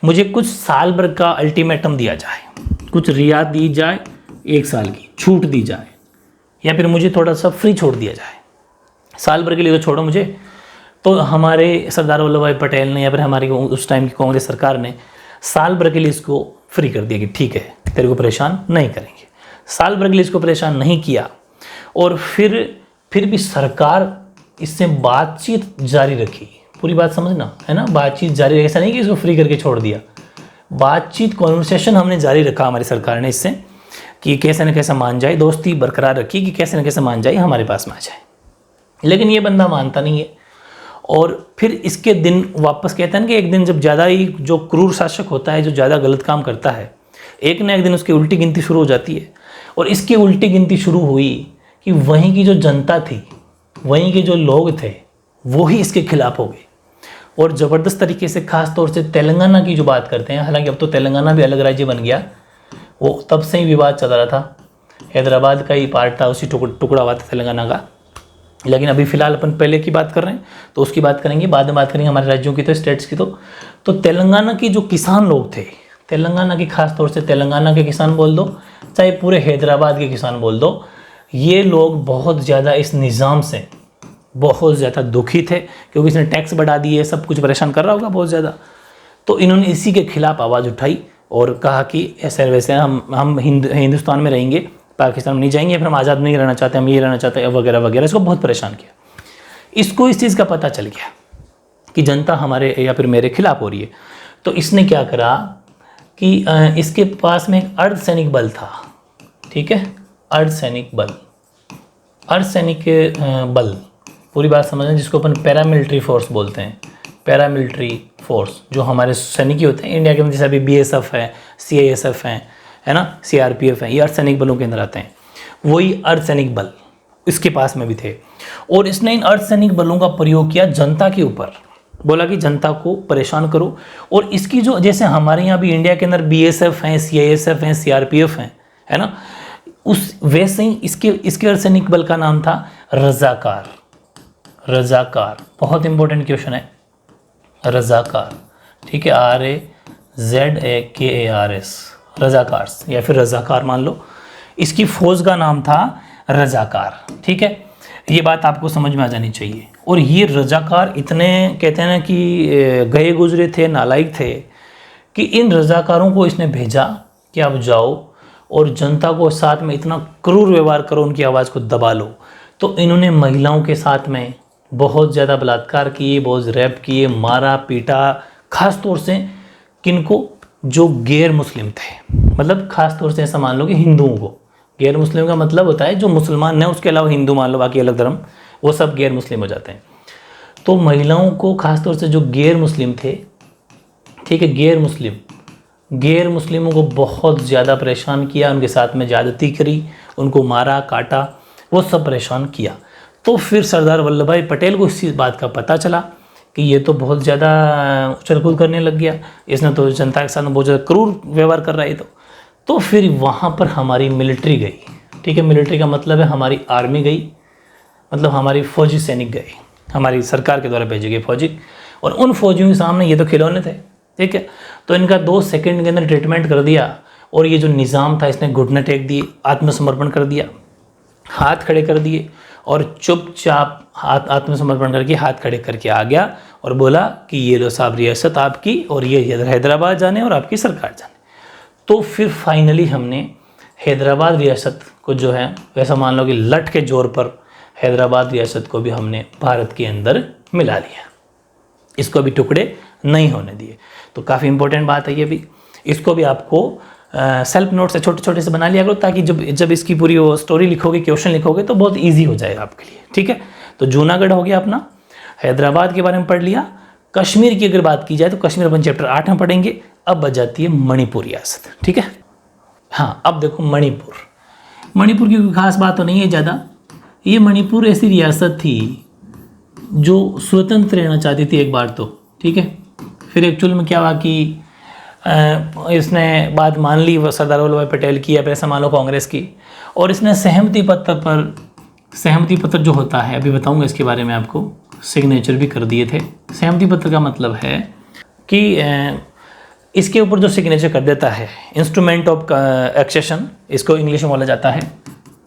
[SPEAKER 1] मुझे कुछ साल भर का अल्टीमेटम दिया जाए, कुछ रियायत दी जाए, 1 साल की छूट दी जाए, या फिर मुझे थोड़ा सा फ्री छोड़ दिया जाए, साल भर के लिए तो छोड़ो मुझे। तो हमारे सरदार वल्लभ भाई पटेल ने या फिर हमारी उस टाइम की कांग्रेस सरकार ने साल भर के लिए इसको फ्री कर दिया कि ठीक है, तेरे को परेशान नहीं करेंगे। साल भर के लिए इसको परेशान नहीं किया, और फिर भी सरकार इससे बातचीत जारी रखी। पूरी बात समझना है ना, बातचीत जारी रखी, ऐसा नहीं कि इसको फ्री करके छोड़ दिया। बातचीत, कॉन्वर्सेशन हमने जारी रखा हमारी सरकार ने इससे, कि कैसे न कैसे मान जाए, दोस्ती बरकरार रखी कि कैसे न कैसे मान जाए, हमारे पास में आ जाए। लेकिन ये बंदा मानता नहीं है। और फिर इसके दिन वापस कहते हैं कि एक दिन जब ज़्यादा ही जो क्रूर शासक होता है, जो ज़्यादा गलत काम करता है, एक न एक दिन उसकी उल्टी गिनती शुरू हो जाती है। और इसकी उल्टी गिनती शुरू हुई कि वहीं की जो जनता थी, वहीं के जो लोग थे, वो ही इसके खिलाफ हो गए। और ज़बरदस्त तरीके से, ख़ास तौर से तेलंगाना की जो बात करते हैं, हालांकि अब तो तेलंगाना भी अलग राज्य बन गया, वो तब से ही विवाद चल रहा था। हैदराबाद का ही पार्ट था, उसी टुकड़ा हुआ था तेलंगाना का। लेकिन अभी फ़िलहाल अपन पहले की बात कर रहे हैं, तो उसकी बात करेंगे, बाद में बात करेंगे हमारे राज्यों की, तो स्टेट्स की। तो तेलंगाना की जो किसान लोग थे, तेलंगाना की, खास तौर से तेलंगाना के किसान बोल दो, चाहे पूरे हैदराबाद के किसान बोल दो, ये लोग बहुत ज़्यादा इस निज़ाम से बहुत ज़्यादा दुखी थे, क्योंकि इसने टैक्स बढ़ा दिए, सब कुछ परेशान कर रहा होगा बहुत ज़्यादा। तो इन्होंने इसी के खिलाफ आवाज़ उठाई और कहा कि ऐसे वैसे हम हिंदुस्तान में रहेंगे, पाकिस्तान में नहीं जाएंगे, फिर हम आज़ाद नहीं रहना चाहते, हम ये रहना चाहते हैं, वगैरह वगैरह। इसको बहुत परेशान किया। इसको इस चीज़ का पता चल गया कि जनता हमारे या फिर मेरे खिलाफ हो रही है। तो इसने क्या करा कि इसके पास में एक अर्धसैनिक बल था, ठीक है, अर्धसैनिक बल, पूरी बात समझना, जिसको अपन पैरामिलिट्री फोर्स बोलते हैं। पैरामिलिट्री फोर्स जो हमारे सैनिक होते हैं इंडिया के अंदर, जैसे अभी BSF है, CISF है ना, CRPF है, ये अर्धसैनिक बलों के अंदर आते हैं। वही अर्धसैनिक बल इसके पास में भी थे। और इसने इन अर्धसैनिक बलों का प्रयोग किया जनता के ऊपर, बोला कि जनता को परेशान करो। और इसकी जो, जैसे हमारे यहाँ भी इंडिया के अंदर BSF हैं, CISF हैं, CRPF हैं, है ना, उस वैसे ही इसके अर्धसैनिक बल का नाम था रजाकार। रजाकार बहुत इंपॉर्टेंट क्वेश्चन है, रजाकार, ठीक है, RAZAKARS, रजाकार्स या फिर रजाकार मान लो। इसकी फौज का नाम था रजाकार, ठीक है, ये बात आपको समझ में आ जानी चाहिए। और ये रजाकार इतने, कहते हैं ना कि गए गुजरे थे, नालायक थे, कि इन रजाकारों को इसने भेजा कि आप जाओ और जनता को साथ में इतना क्रूर व्यवहार करो, उनकी आवाज़ को दबा लो। तो इन्होंने महिलाओं के साथ में बहुत ज़्यादा बलात्कार किए, बहुत रैप किए, मारा पीटा, ख़ास तौर से किनको, जो गैर मुस्लिम थे, मतलब ख़ास तौर से ऐसा मान लो कि हिंदुओं को। गैर मुस्लिम का मतलब होता है जो मुसलमान है, उसके अलावा हिंदू मान लो, बाकी अलग धर्म, वो सब गैर मुस्लिम हो जाते हैं। तो महिलाओं को, ख़ास तौर से जो गैर मुस्लिम थे, ठीक है, गैर मुस्लिमों को बहुत ज़्यादा परेशान किया, उनके साथ में ज़्यादती करी, उनको मारा काटा, वो सब परेशान किया। तो फिर सरदार वल्लभ भाई पटेल को इस बात का पता चला कि ये तो बहुत ज़्यादा उछल-कूद करने लग गया, इसने तो जनता के साथ बहुत ज़्यादा क्रूर व्यवहार कर रहा है। तो फिर वहाँ पर हमारी मिलिट्री गई, ठीक है, मिलिट्री का मतलब है हमारी आर्मी गई, मतलब हमारी फौजी सैनिक गए, हमारी सरकार के द्वारा भेजे गए फौजी। और उन फौजियों के सामने ये तो खिलौने थे, ठीक है, तो इनका 2 सेकंड के अंदर ट्रीटमेंट कर दिया। और ये जो निज़ाम था, इसने घुटने टेक दिए, आत्मसमर्पण कर दिया, हाथ खड़े कर दिए, और चुपचाप हाथ आत्मसमर्पण करके हाथ खड़े करके आ गया और बोला कि ये लो साहब रियासत आपकी, और ये हैदराबाद जाने और आपकी सरकार जाने। तो फिर फाइनली हमने हैदराबाद रियासत को जो है, वैसा मान लो कि लठ के जोर पर हैदराबाद रियासत को भी हमने भारत के अंदर मिला लिया, इसको भी टुकड़े नहीं होने दिए। तो काफ़ी इंपॉर्टेंट बात है ये भी, इसको भी आपको सेल्फ नोट से छोटे छोटे से बना लिया करो, ताकि जब इसकी पूरी वो स्टोरी लिखोगे, क्वेश्चन लिखोगे तो बहुत ईजी हो जाएगा आपके लिए। ठीक है, तो जूनागढ़ हो गया अपना, हैदराबाद के बारे में पढ़ लिया। कश्मीर की अगर बात की जाए तो कश्मीर अपन चैप्टर 8 में पढ़ेंगे। अब बच जाती है मणिपुर रियासत। ठीक है, हाँ अब देखो मणिपुर, मणिपुर की कोई खास बात तो नहीं है ज़्यादा। ये मणिपुर ऐसी रियासत थी जो स्वतंत्र रहना चाहती थी एक बार तो। ठीक है, फिर एक्चुअल में क्या हुआ कि इसने बात मान ली सरदार वल्लभ भाई पटेल की या फिर ऐसा मान लो कांग्रेस की, और इसने सहमति पत्र जो होता है, अभी बताऊंगा इसके बारे में आपको, सिग्नेचर भी कर दिए थे। सहमति पत्र का मतलब है कि इसके ऊपर जो सिग्नेचर कर देता है, इंस्ट्रूमेंट ऑफ एक्सेशन, इसको इंग्लिश में बोला जाता है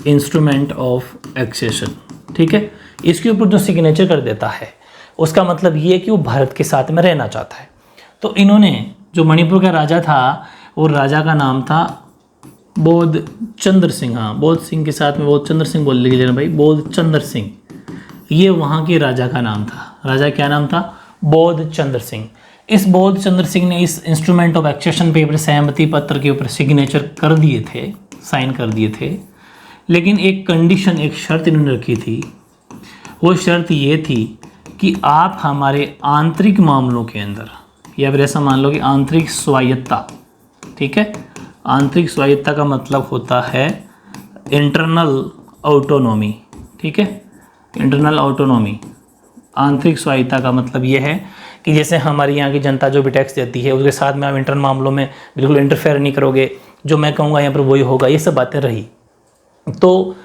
[SPEAKER 1] इंस्ट्रूमेंट ऑफ एक्सेशन। ठीक है, इसके ऊपर जो सिग्नेचर कर देता है उसका मतलब ये है कि वो भारत के साथ में रहना चाहता है। तो इन्होंने, जो मणिपुर का राजा था, वो राजा का नाम था बोध चंद्र सिंह। हाँ, बोध सिंह के साथ में बोध चंद्र सिंह बोल लीजिए भाई, बोध चंद्र सिंह, ये वहाँ के राजा का नाम था। राजा क्या नाम था? बोध चंद्र सिंह। इस बोध चंद्र सिंह ने इस इंस्ट्रूमेंट ऑफ एक्सेशन पेपर, सहमति पत्र के ऊपर सिग्नेचर कर दिए थे, साइन कर दिए थे, लेकिन एक कंडीशन, एक शर्त इन्होंने रखी थी। वो शर्त ये थी कि आप हमारे आंतरिक मामलों के अंदर, या फिर ऐसा मान लो कि आंतरिक स्वायत्ता, ठीक है, आंतरिक स्वायत्ता का मतलब होता है इंटरनल ऑटोनॉमी। ठीक है, इंटरनल ऑटोनॉमी, आंतरिक स्वायत्ता का मतलब ये है कि जैसे हमारी यहाँ की जनता जो भी टैक्स देती है उसके साथ में आप इंटरनल मामलों में बिल्कुल इंटरफेयर नहीं करोगे, जो मैं कहूँगा यहाँ पर वही होगा, ये सब बातें रही। तो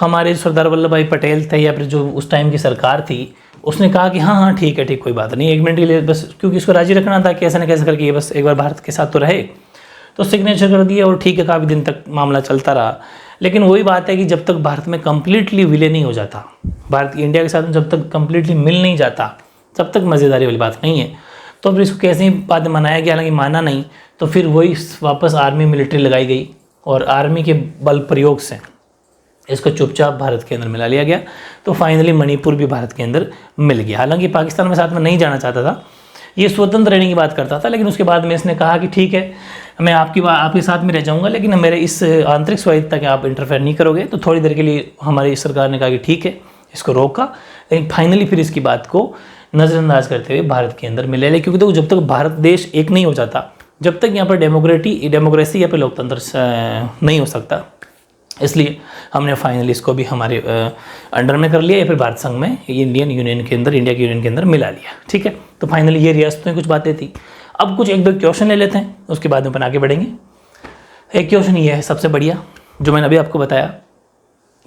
[SPEAKER 1] हमारे सरदार वल्लभ भाई पटेल थे, या फिर जो उस टाइम की सरकार थी, उसने कहा कि हाँ हाँ ठीक है, ठीक, कोई बात नहीं, 1 मिनट के लिए बस, क्योंकि इसको राजी रखना था कि ऐसा न कैसे करके ये बस एक बार भारत के साथ तो रहे। तो सिग्नेचर कर दिया और ठीक है, काफ़ी दिन तक मामला चलता रहा। लेकिन वही बात है कि जब तक भारत में कम्प्लीटली विलय नहीं हो जाता, भारत इंडिया के साथ में जब तक कम्प्लीटली मिल नहीं जाता, तब तक मज़ेदारी वाली बात नहीं है। तो फिर इसको कैसे बाद में मनाया गया, हालांकि माना नहीं, तो फिर वही वापस आर्मी मिलिट्री लगाई गई और आर्मी के बल प्रयोग से इसको चुपचाप भारत के अंदर मिला लिया गया। तो फाइनली मणिपुर भी भारत के अंदर मिल गया। हालांकि पाकिस्तान में साथ में नहीं जाना चाहता था, ये स्वतंत्र रहने की बात करता था, लेकिन उसके बाद में इसने कहा कि ठीक है, मैं आपके साथ में रह जाऊंगा, लेकिन मेरे इस आंतरिक स्वायत्ता के आप इंटरफेयर नहीं करोगे। तो थोड़ी देर के लिए हमारी सरकार ने कहा कि ठीक है, इसको रोका, लेकिन फाइनली फिर इसकी बात को नज़रअंदाज करते हुए भारत के अंदर मिले। क्योंकि तो जब तक भारत देश एक नहीं हो जाता, जब तक यहाँ पर डेमोक्रेसी या फिर लोकतंत्र नहीं हो सकता, इसलिए हमने फाइनली इसको भी हमारे अंडर में कर लिया, या फिर भारत संघ में, इंडियन यूनियन के अंदर, इंडिया के यूनियन के अंदर मिला लिया। ठीक है, तो फाइनली ये रियासतें कुछ बातें थी। अब कुछ 1-2 क्वेश्चन ले लेते हैं, उसके बाद में अपन आगे बढ़ेंगे। एक क्वेश्चन ये है सबसे बढ़िया, जो मैंने अभी आपको बताया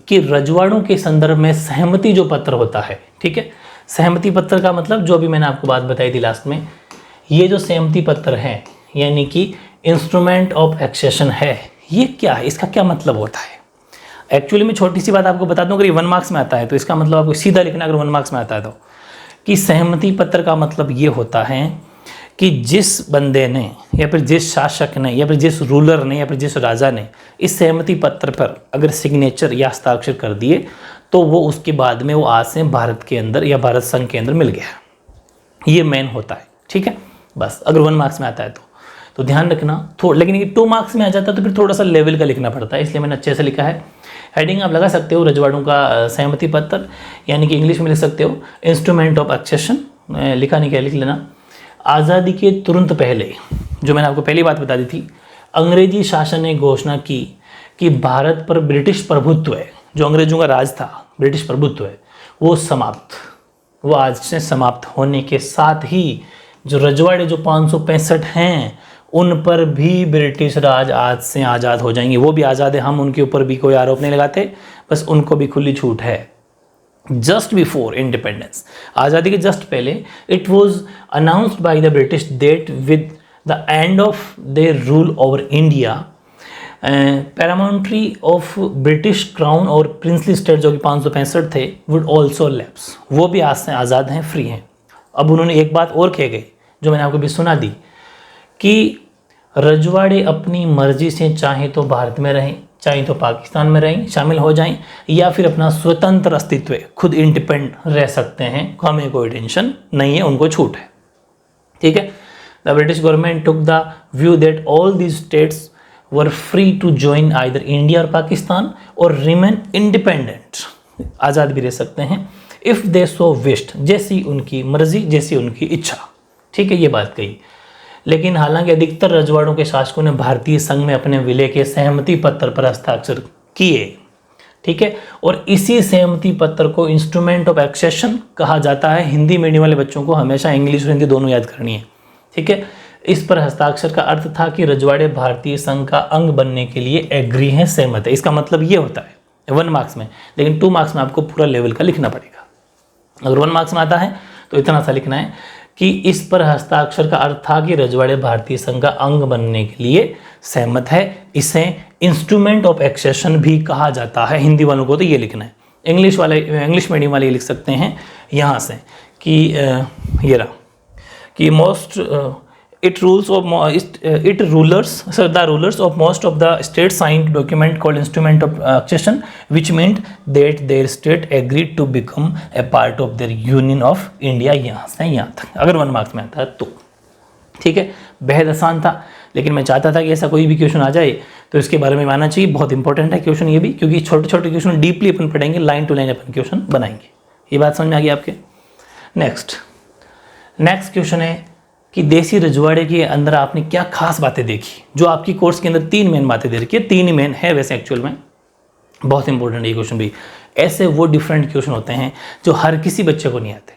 [SPEAKER 1] कि रजवाड़ों के संदर्भ में सहमति जो पत्र होता है, ठीक है, सहमति पत्र का मतलब जो अभी मैंने आपको बात बताई थी लास्ट में, ये जो सहमति पत्र है, यानी कि इंस्ट्रूमेंट ऑफ एक्सेशन है, ये क्या है, इसका क्या मतलब होता है? एक्चुअली मैं छोटी सी बात आपको बता दूं, अगर ये 1 मार्क्स में आता है तो इसका मतलब आपको सीधा लिखना, अगर 1 मार्क्स में आता है तो, कि सहमति पत्र का मतलब ये होता है कि जिस बंदे ने, या फिर जिस शासक ने, या फिर जिस रूलर ने, या फिर जिस राजा ने इस सहमति पत्र पर अगर सिग्नेचर या हस्ताक्षर कर दिए, तो वो उसके बाद में वो आज से भारत के अंदर या भारत संघ के अंदर मिल गया। ये मेन होता है। ठीक है, बस अगर 1 मार्क्स में आता है तो ध्यान रखना थोड़ा, लेकिन ये 2 मार्क्स में आ जाता है तो फिर थोड़ा सा लेवल का लिखना पड़ता है, इसलिए मैंने अच्छे से लिखा है। हेडिंग आप लगा सकते हो रजवाड़ों का सहमति पत्र, यानी कि इंग्लिश में लिख सकते हो इंस्ट्रूमेंट ऑफ एक्सेशन, लिखा नहीं क्या, लिख लेना। आज़ादी के तुरंत पहले, जो मैंने आपको पहली बात बता दी थी, अंग्रेजी शासन ने घोषणा की कि भारत पर ब्रिटिश प्रभुत्व है, जो अंग्रेजों का राज था, ब्रिटिश प्रभुत्व है, वो आज से समाप्त होने के साथ ही जो रजवाड़े जो 565 हैं, उन पर भी ब्रिटिश राज आज से आज़ाद हो जाएंगे। वो भी आज़ाद है, हम उनके ऊपर भी कोई आरोप नहीं लगाते, बस उनको भी खुली छूट है। जस्ट बिफोर इंडिपेंडेंस, आज़ादी के जस्ट पहले, it was announced by the British that with the end of their rule over India, paramountcy of British crown और प्रिंसली स्टेट जो कि 565 थे, वुड ऑल्सो लैप्स, वो भी आज से आज़ाद हैं, फ्री हैं। अब उन्होंने एक बात और कह गई, जो मैंने आपको भी सुना दी, कि रजवाड़े अपनी मर्जी से चाहे तो भारत में रहें, चाहे तो पाकिस्तान में रहें, शामिल हो जाएं, या फिर अपना स्वतंत्र अस्तित्व खुद इंडिपेंडेंट रह सकते हैं, हमें कोई टेंशन नहीं है, उनको छूट है। ठीक है। The British government took the view that all these states were free to join either India or Pakistan और रिमेन इंडिपेंडेंट, आज़ाद भी रह सकते हैं, इफ़ दे सो विश्ड, जैसी उनकी मर्जी, जैसी उनकी इच्छा। ठीक है, ये बात कही। लेकिन हालांकि अधिकतर रजवाड़ों के शासकों ने भारतीय संघ में अपने विलय के सहमति पत्र पर हस्ताक्षर किए। ठीक है, और इसी सहमति पत्र को इंस्ट्रूमेंट ऑफ एक्सेशन कहा जाता है। हिंदी मीडियम वाले बच्चों को हमेशा इंग्लिश और हिंदी दोनों याद करनी है। ठीक है, इस पर हस्ताक्षर का अर्थ था कि रजवाड़े भारतीय संघ का अंग बनने के लिए एग्री हैं, सहमत है। इसका मतलब ये होता है 1 मार्क्स में, लेकिन 2 मार्क्स में आपको पूरा लेवल का लिखना पड़ेगा। अगर 1 मार्क्स में आता है तो इतना सा लिखना है कि इस पर हस्ताक्षर का अर्थ था कि रजवाड़े भारतीय संघ का अंग बनने के लिए सहमत है। इसे इंस्ट्रूमेंट ऑफ एक्सेशन भी कहा जाता है। हिंदी वालों को तो ये लिखना है। इंग्लिश मीडियम वाले ये लिख सकते हैं यहाँ से कि ये रहा कि most it rulers of most of the states signed document called instrument of accession, which meant that their state agreed to become a part of their union of India। यहाँ से यहाँ तक अगर 1 मार्क्स में आता है तो ठीक है। बेहद आसान था, लेकिन मैं चाहता था कि ऐसा कोई भी क्वेश्चन आ जाए तो इसके बारे में मानना चाहिए। बहुत इंपॉर्टेंट है क्वेश्चन ये भी, क्योंकि छोटे छोटे क्वेश्चन डीपली अपन पढ़ेंगे, लाइन टू लाइन अपन क्वेश्चन बनाएंगे। ये बात समझ में आ गई आपके। नेक्स्ट क्वेश्चन है कि देसी रजवाड़े के अंदर आपने क्या खास बातें देखी, जो आपकी कोर्स के अंदर 3 मेन बातें दे रखी है। 3 ही मेन है वैसे एक्चुअल में, बहुत इंपॉर्टेंट है ये क्वेश्चन भी। ऐसे वो डिफरेंट क्वेश्चन होते हैं जो हर किसी बच्चे को नहीं आते।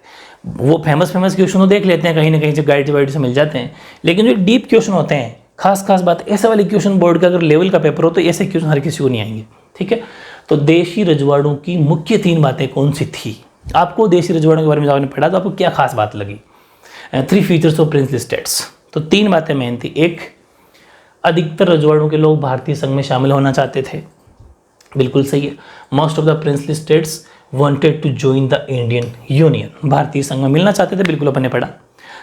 [SPEAKER 1] वो फेमस क्वेश्चन तो देख लेते हैं, कहीं ना कहीं से गाइड वाइड से मिल जाते हैं, लेकिन जो डीप क्वेश्चन होते हैं, खास बात, ऐसे वाले क्वेश्चन बोर्ड का अगर लेवल का पेपर हो तो ऐसे क्वेश्चन हर किसी को नहीं आएंगे। ठीक है, तो देशी रजवाड़ों की मुख्य 3 बातें कौन सी थी? आपको देशी रजवाड़ों के बारे में जब आपने पढ़ा तो आपको क्या खास बात लगी? 3 फीचर्स ऑफ प्रिंसली स्टेट्स। तो 3 बातें मेन थी। एक, अधिकतर रजवाड़ों के लोग भारतीय संघ में शामिल होना चाहते थे, बिल्कुल सही है। Most of the princely states wanted to join the Indian union, भारतीय संघ में मिलना चाहते थे, बिल्कुल अपन ने पढ़ा।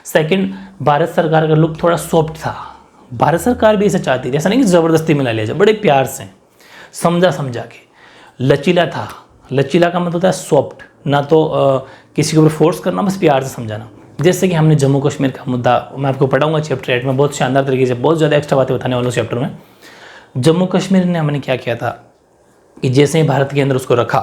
[SPEAKER 1] सेकंड, भारत सरकार का लुक थोड़ा सॉफ्ट था। भारत सरकार भी ऐसा चाहती थी, ऐसा नहीं कि ज़बरदस्ती मिला लिया जाए, बड़े प्यार से समझा के। लचीला था, लचीला का मतलब होता है सॉफ्ट, ना तो किसी के ऊपर फोर्स करना, बस प्यार से समझाना। जैसे कि हमने जम्मू कश्मीर का मुद्दा मैं आपको पढ़ाऊंगा चैप्टर 8 में, बहुत शानदार तरीके से, बहुत ज़्यादा एक्स्ट्रा बातें बताने वालों चैप्टर में। जम्मू कश्मीर ने हमने क्या किया था कि जैसे ही भारत के अंदर उसको रखा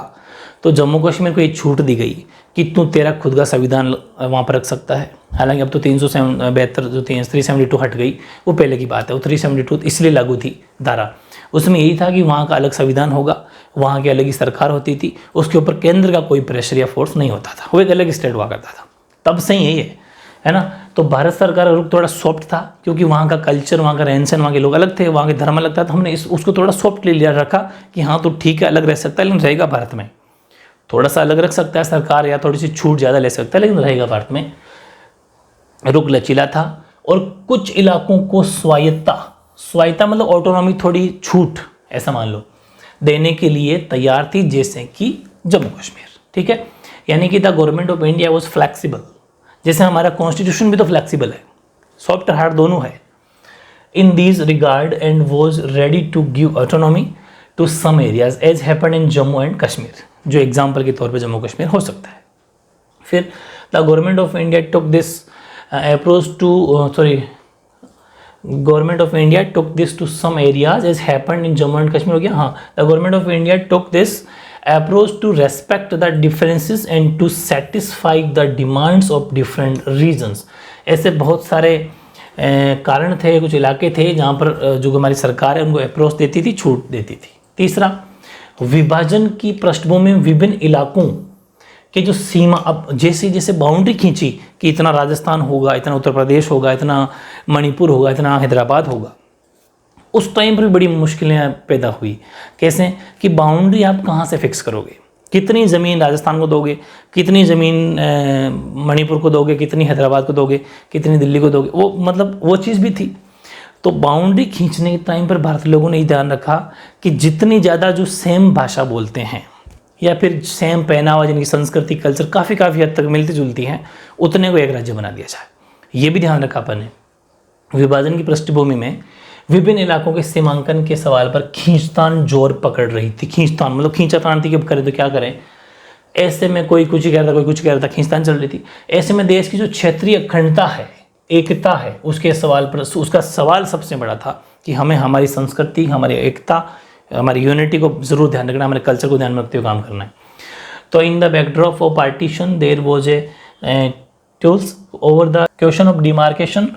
[SPEAKER 1] तो जम्मू कश्मीर को एक छूट दी गई कि तू तेरा खुद का संविधान वहाँ पर रख सकता है। हालांकि अब तो 372 जो 372 हट गई, वो पहले की बात है। वो 372 इसलिए लागू थी धारा, उसमें यही था कि वहाँ का अलग संविधान होगा, वहाँ की अलग ही सरकार होती थी, उसके ऊपर केंद्र का कोई प्रेशर या फोर्स नहीं होता था, वो एक अलग स्टेट हुआ करता था। तब से ही है ना। तो भारत सरकार का रुख थोड़ा सॉफ्ट था, क्योंकि वहाँ का कल्चर, वहाँ का रहन सहन, वहाँ के लोग अलग थे, वहाँ के धर्म अलग था, तो हमने उसको थोड़ा सॉफ्ट ले लिया रखा कि हाँ तो ठीक है, अलग रह सकता है, लेकिन रहेगा भारत में। थोड़ा सा अलग रख सकता है सरकार, या थोड़ी सी छूट ज़्यादा ले सकता है, लेकिन रहेगा भारत में। रुख लचीला था और कुछ इलाकों को स्वायत्ता मतलब ऑटोनॉमी, थोड़ी छूट ऐसा मान लो, देने के लिए तैयार थी, जैसे कि जम्मू कश्मीर। ठीक है, यानी कि the government of India was flexible, जैसे हमारा कॉन्स्टिट्यूशन भी तो फ्लैक्सीबल है, सॉफ्ट हार्ड दोनों है in these regard, and was ready to give autonomy to some areas as happened in Jammu and Kashmir, जो एग्जाम्पल के तौर पे जम्मू कश्मीर हो सकता है। फिर the government of India took this approach to government of India took this to some areas as happened in Jammu and Kashmir हो गया। हाँ, the government of India took this approach to respect the differences and to satisfy the demands of different regions। ऐसे बहुत सारे कारण थे, कुछ इलाके थे जहाँ पर जो हमारी सरकार है उनको अप्रोच देती थी, छूट देती थी। तीसरा, विभाजन की पृष्ठभूमि में विभिन्न इलाकों के जो सीमा, अब जैसे जैसे बाउंड्री खींची कि इतना राजस्थान होगा, इतना उत्तर प्रदेश होगा, इतना मणिपुर होगा, इतना हैदराबाद होगा, उस टाइम पर बड़ी मुश्किलें पैदा हुई। कैसे कि बाउंड्री आप कहाँ से फिक्स करोगे, कितनी ज़मीन राजस्थान को दोगे, कितनी ज़मीन मणिपुर को दोगे, कितनी हैदराबाद को दोगे, कितनी दिल्ली को दोगे, वो मतलब वो चीज़ भी थी। तो बाउंड्री खींचने के टाइम पर भारतीय लोगों ने ये ध्यान रखा कि जितनी ज़्यादा जो सेम भाषा बोलते हैं या फिर सेम पहनावा, जिनकी संस्कृति कल्चर काफ़ी हद तक मिलती जुलती हैं, उतने को एक राज्य बना दिया जाए। ये भी ध्यान रखा अपन ने। विभाजन की पृष्ठभूमि में विभिन्न इलाकों के सीमांकन के सवाल पर खींचतान जोर पकड़ रही थी। खींचतान मतलब खींचातान थी कि अब करें तो क्या करें। ऐसे में कोई कुछ ही कह रहा था, कोई कुछ कह रहा था, खींचतान चल रही थी। ऐसे में देश की जो क्षेत्रीय अखंडता है, एकता है, उसके सवाल पर उसका सवाल सबसे बड़ा था कि हमें हमारी संस्कृति, हमारी एकता, हमारी यूनिटी को जरूर ध्यान रखना, हमारे कल्चर को ध्यान में रखते हुए काम करना है। तो in the backdrop of partition there was a टूल्स over the question of demarcation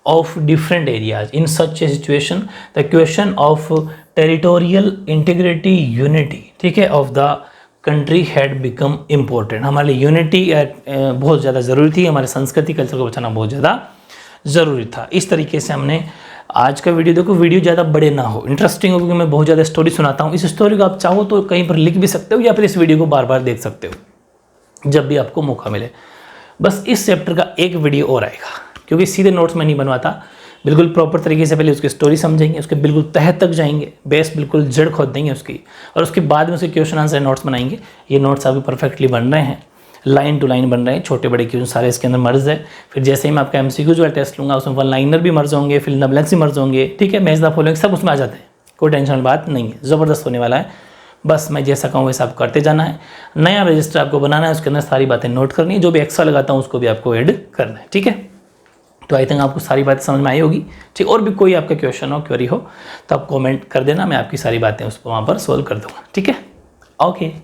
[SPEAKER 1] of different areas. In such a situation, the question of territorial integrity, unity, ठीक है, of the country had become important. हमारे लिए unity बहुत ज़्यादा ज़रूरी थी, हमारे संस्कृति कल्चर को बचाना बहुत ज़्यादा ज़रूरी था। इस तरीके से हमने आज का वीडियो, देखो वीडियो ज़्यादा बड़े ना हो, इंटरेस्टिंग हो, क्योंकि मैं बहुत ज़्यादा स्टोरी सुनाता हूँ। इस स्टोरी को आप चाहो तो कहीं पर लिख भी सकते हो या फिर इस वीडियो को बार बार देख सकते हो जब भी आपको मौका मिले। बस इस चैप्टर का एक वीडियो और आएगा, क्योंकि सीधे नोट्स में नहीं बनवाता, बिल्कुल प्रॉपर तरीके से पहले उसकी स्टोरी समझेंगे, उसके बिल्कुल तह तक जाएंगे, बेस बिल्कुल जड़ खोद देंगे उसकी, और उसके बाद में उसके क्वेश्चन आंसर नोट्स बनाएंगे। ये नोट्स अभी परफेक्टली बन रहे हैं, लाइन टू लाइन बन रहे हैं, छोटे बड़े क्वेश्चन सारे इसके अंदर मर्ज है। फिर जैसे ही मैं आपका MCQ जो टेस्ट लूँगा उसमें वन लाइनर भी मर्ज होंगे, फिल इन द ब्लैंक्स भी मर्ज होंगे, ठीक है, मैच द फॉलोइंग सब उसमें आ जाते हैं, कोई टेंशन वाली बात नहीं है, ज़बरदस्त होने वाला है। बस मैं जैसा कहूँ वैसा आप करते जाना है। नया रजिस्टर आपको बनाना है, उसके अंदर सारी बातें नोट करनी है, जो भी एक्स्ट्रा लगाता हूँ उसको भी आपको ऐड करना है, ठीक है। तो आई थिंक आपको सारी बातें समझ में आई होगी, ठीक। और भी कोई आपका क्वेश्चन हो, क्वेरी हो तो आप कमेंट कर देना, मैं आपकी सारी बातें उस पर वहाँ पर सोल्व कर दूँगा, ठीक है। ओके।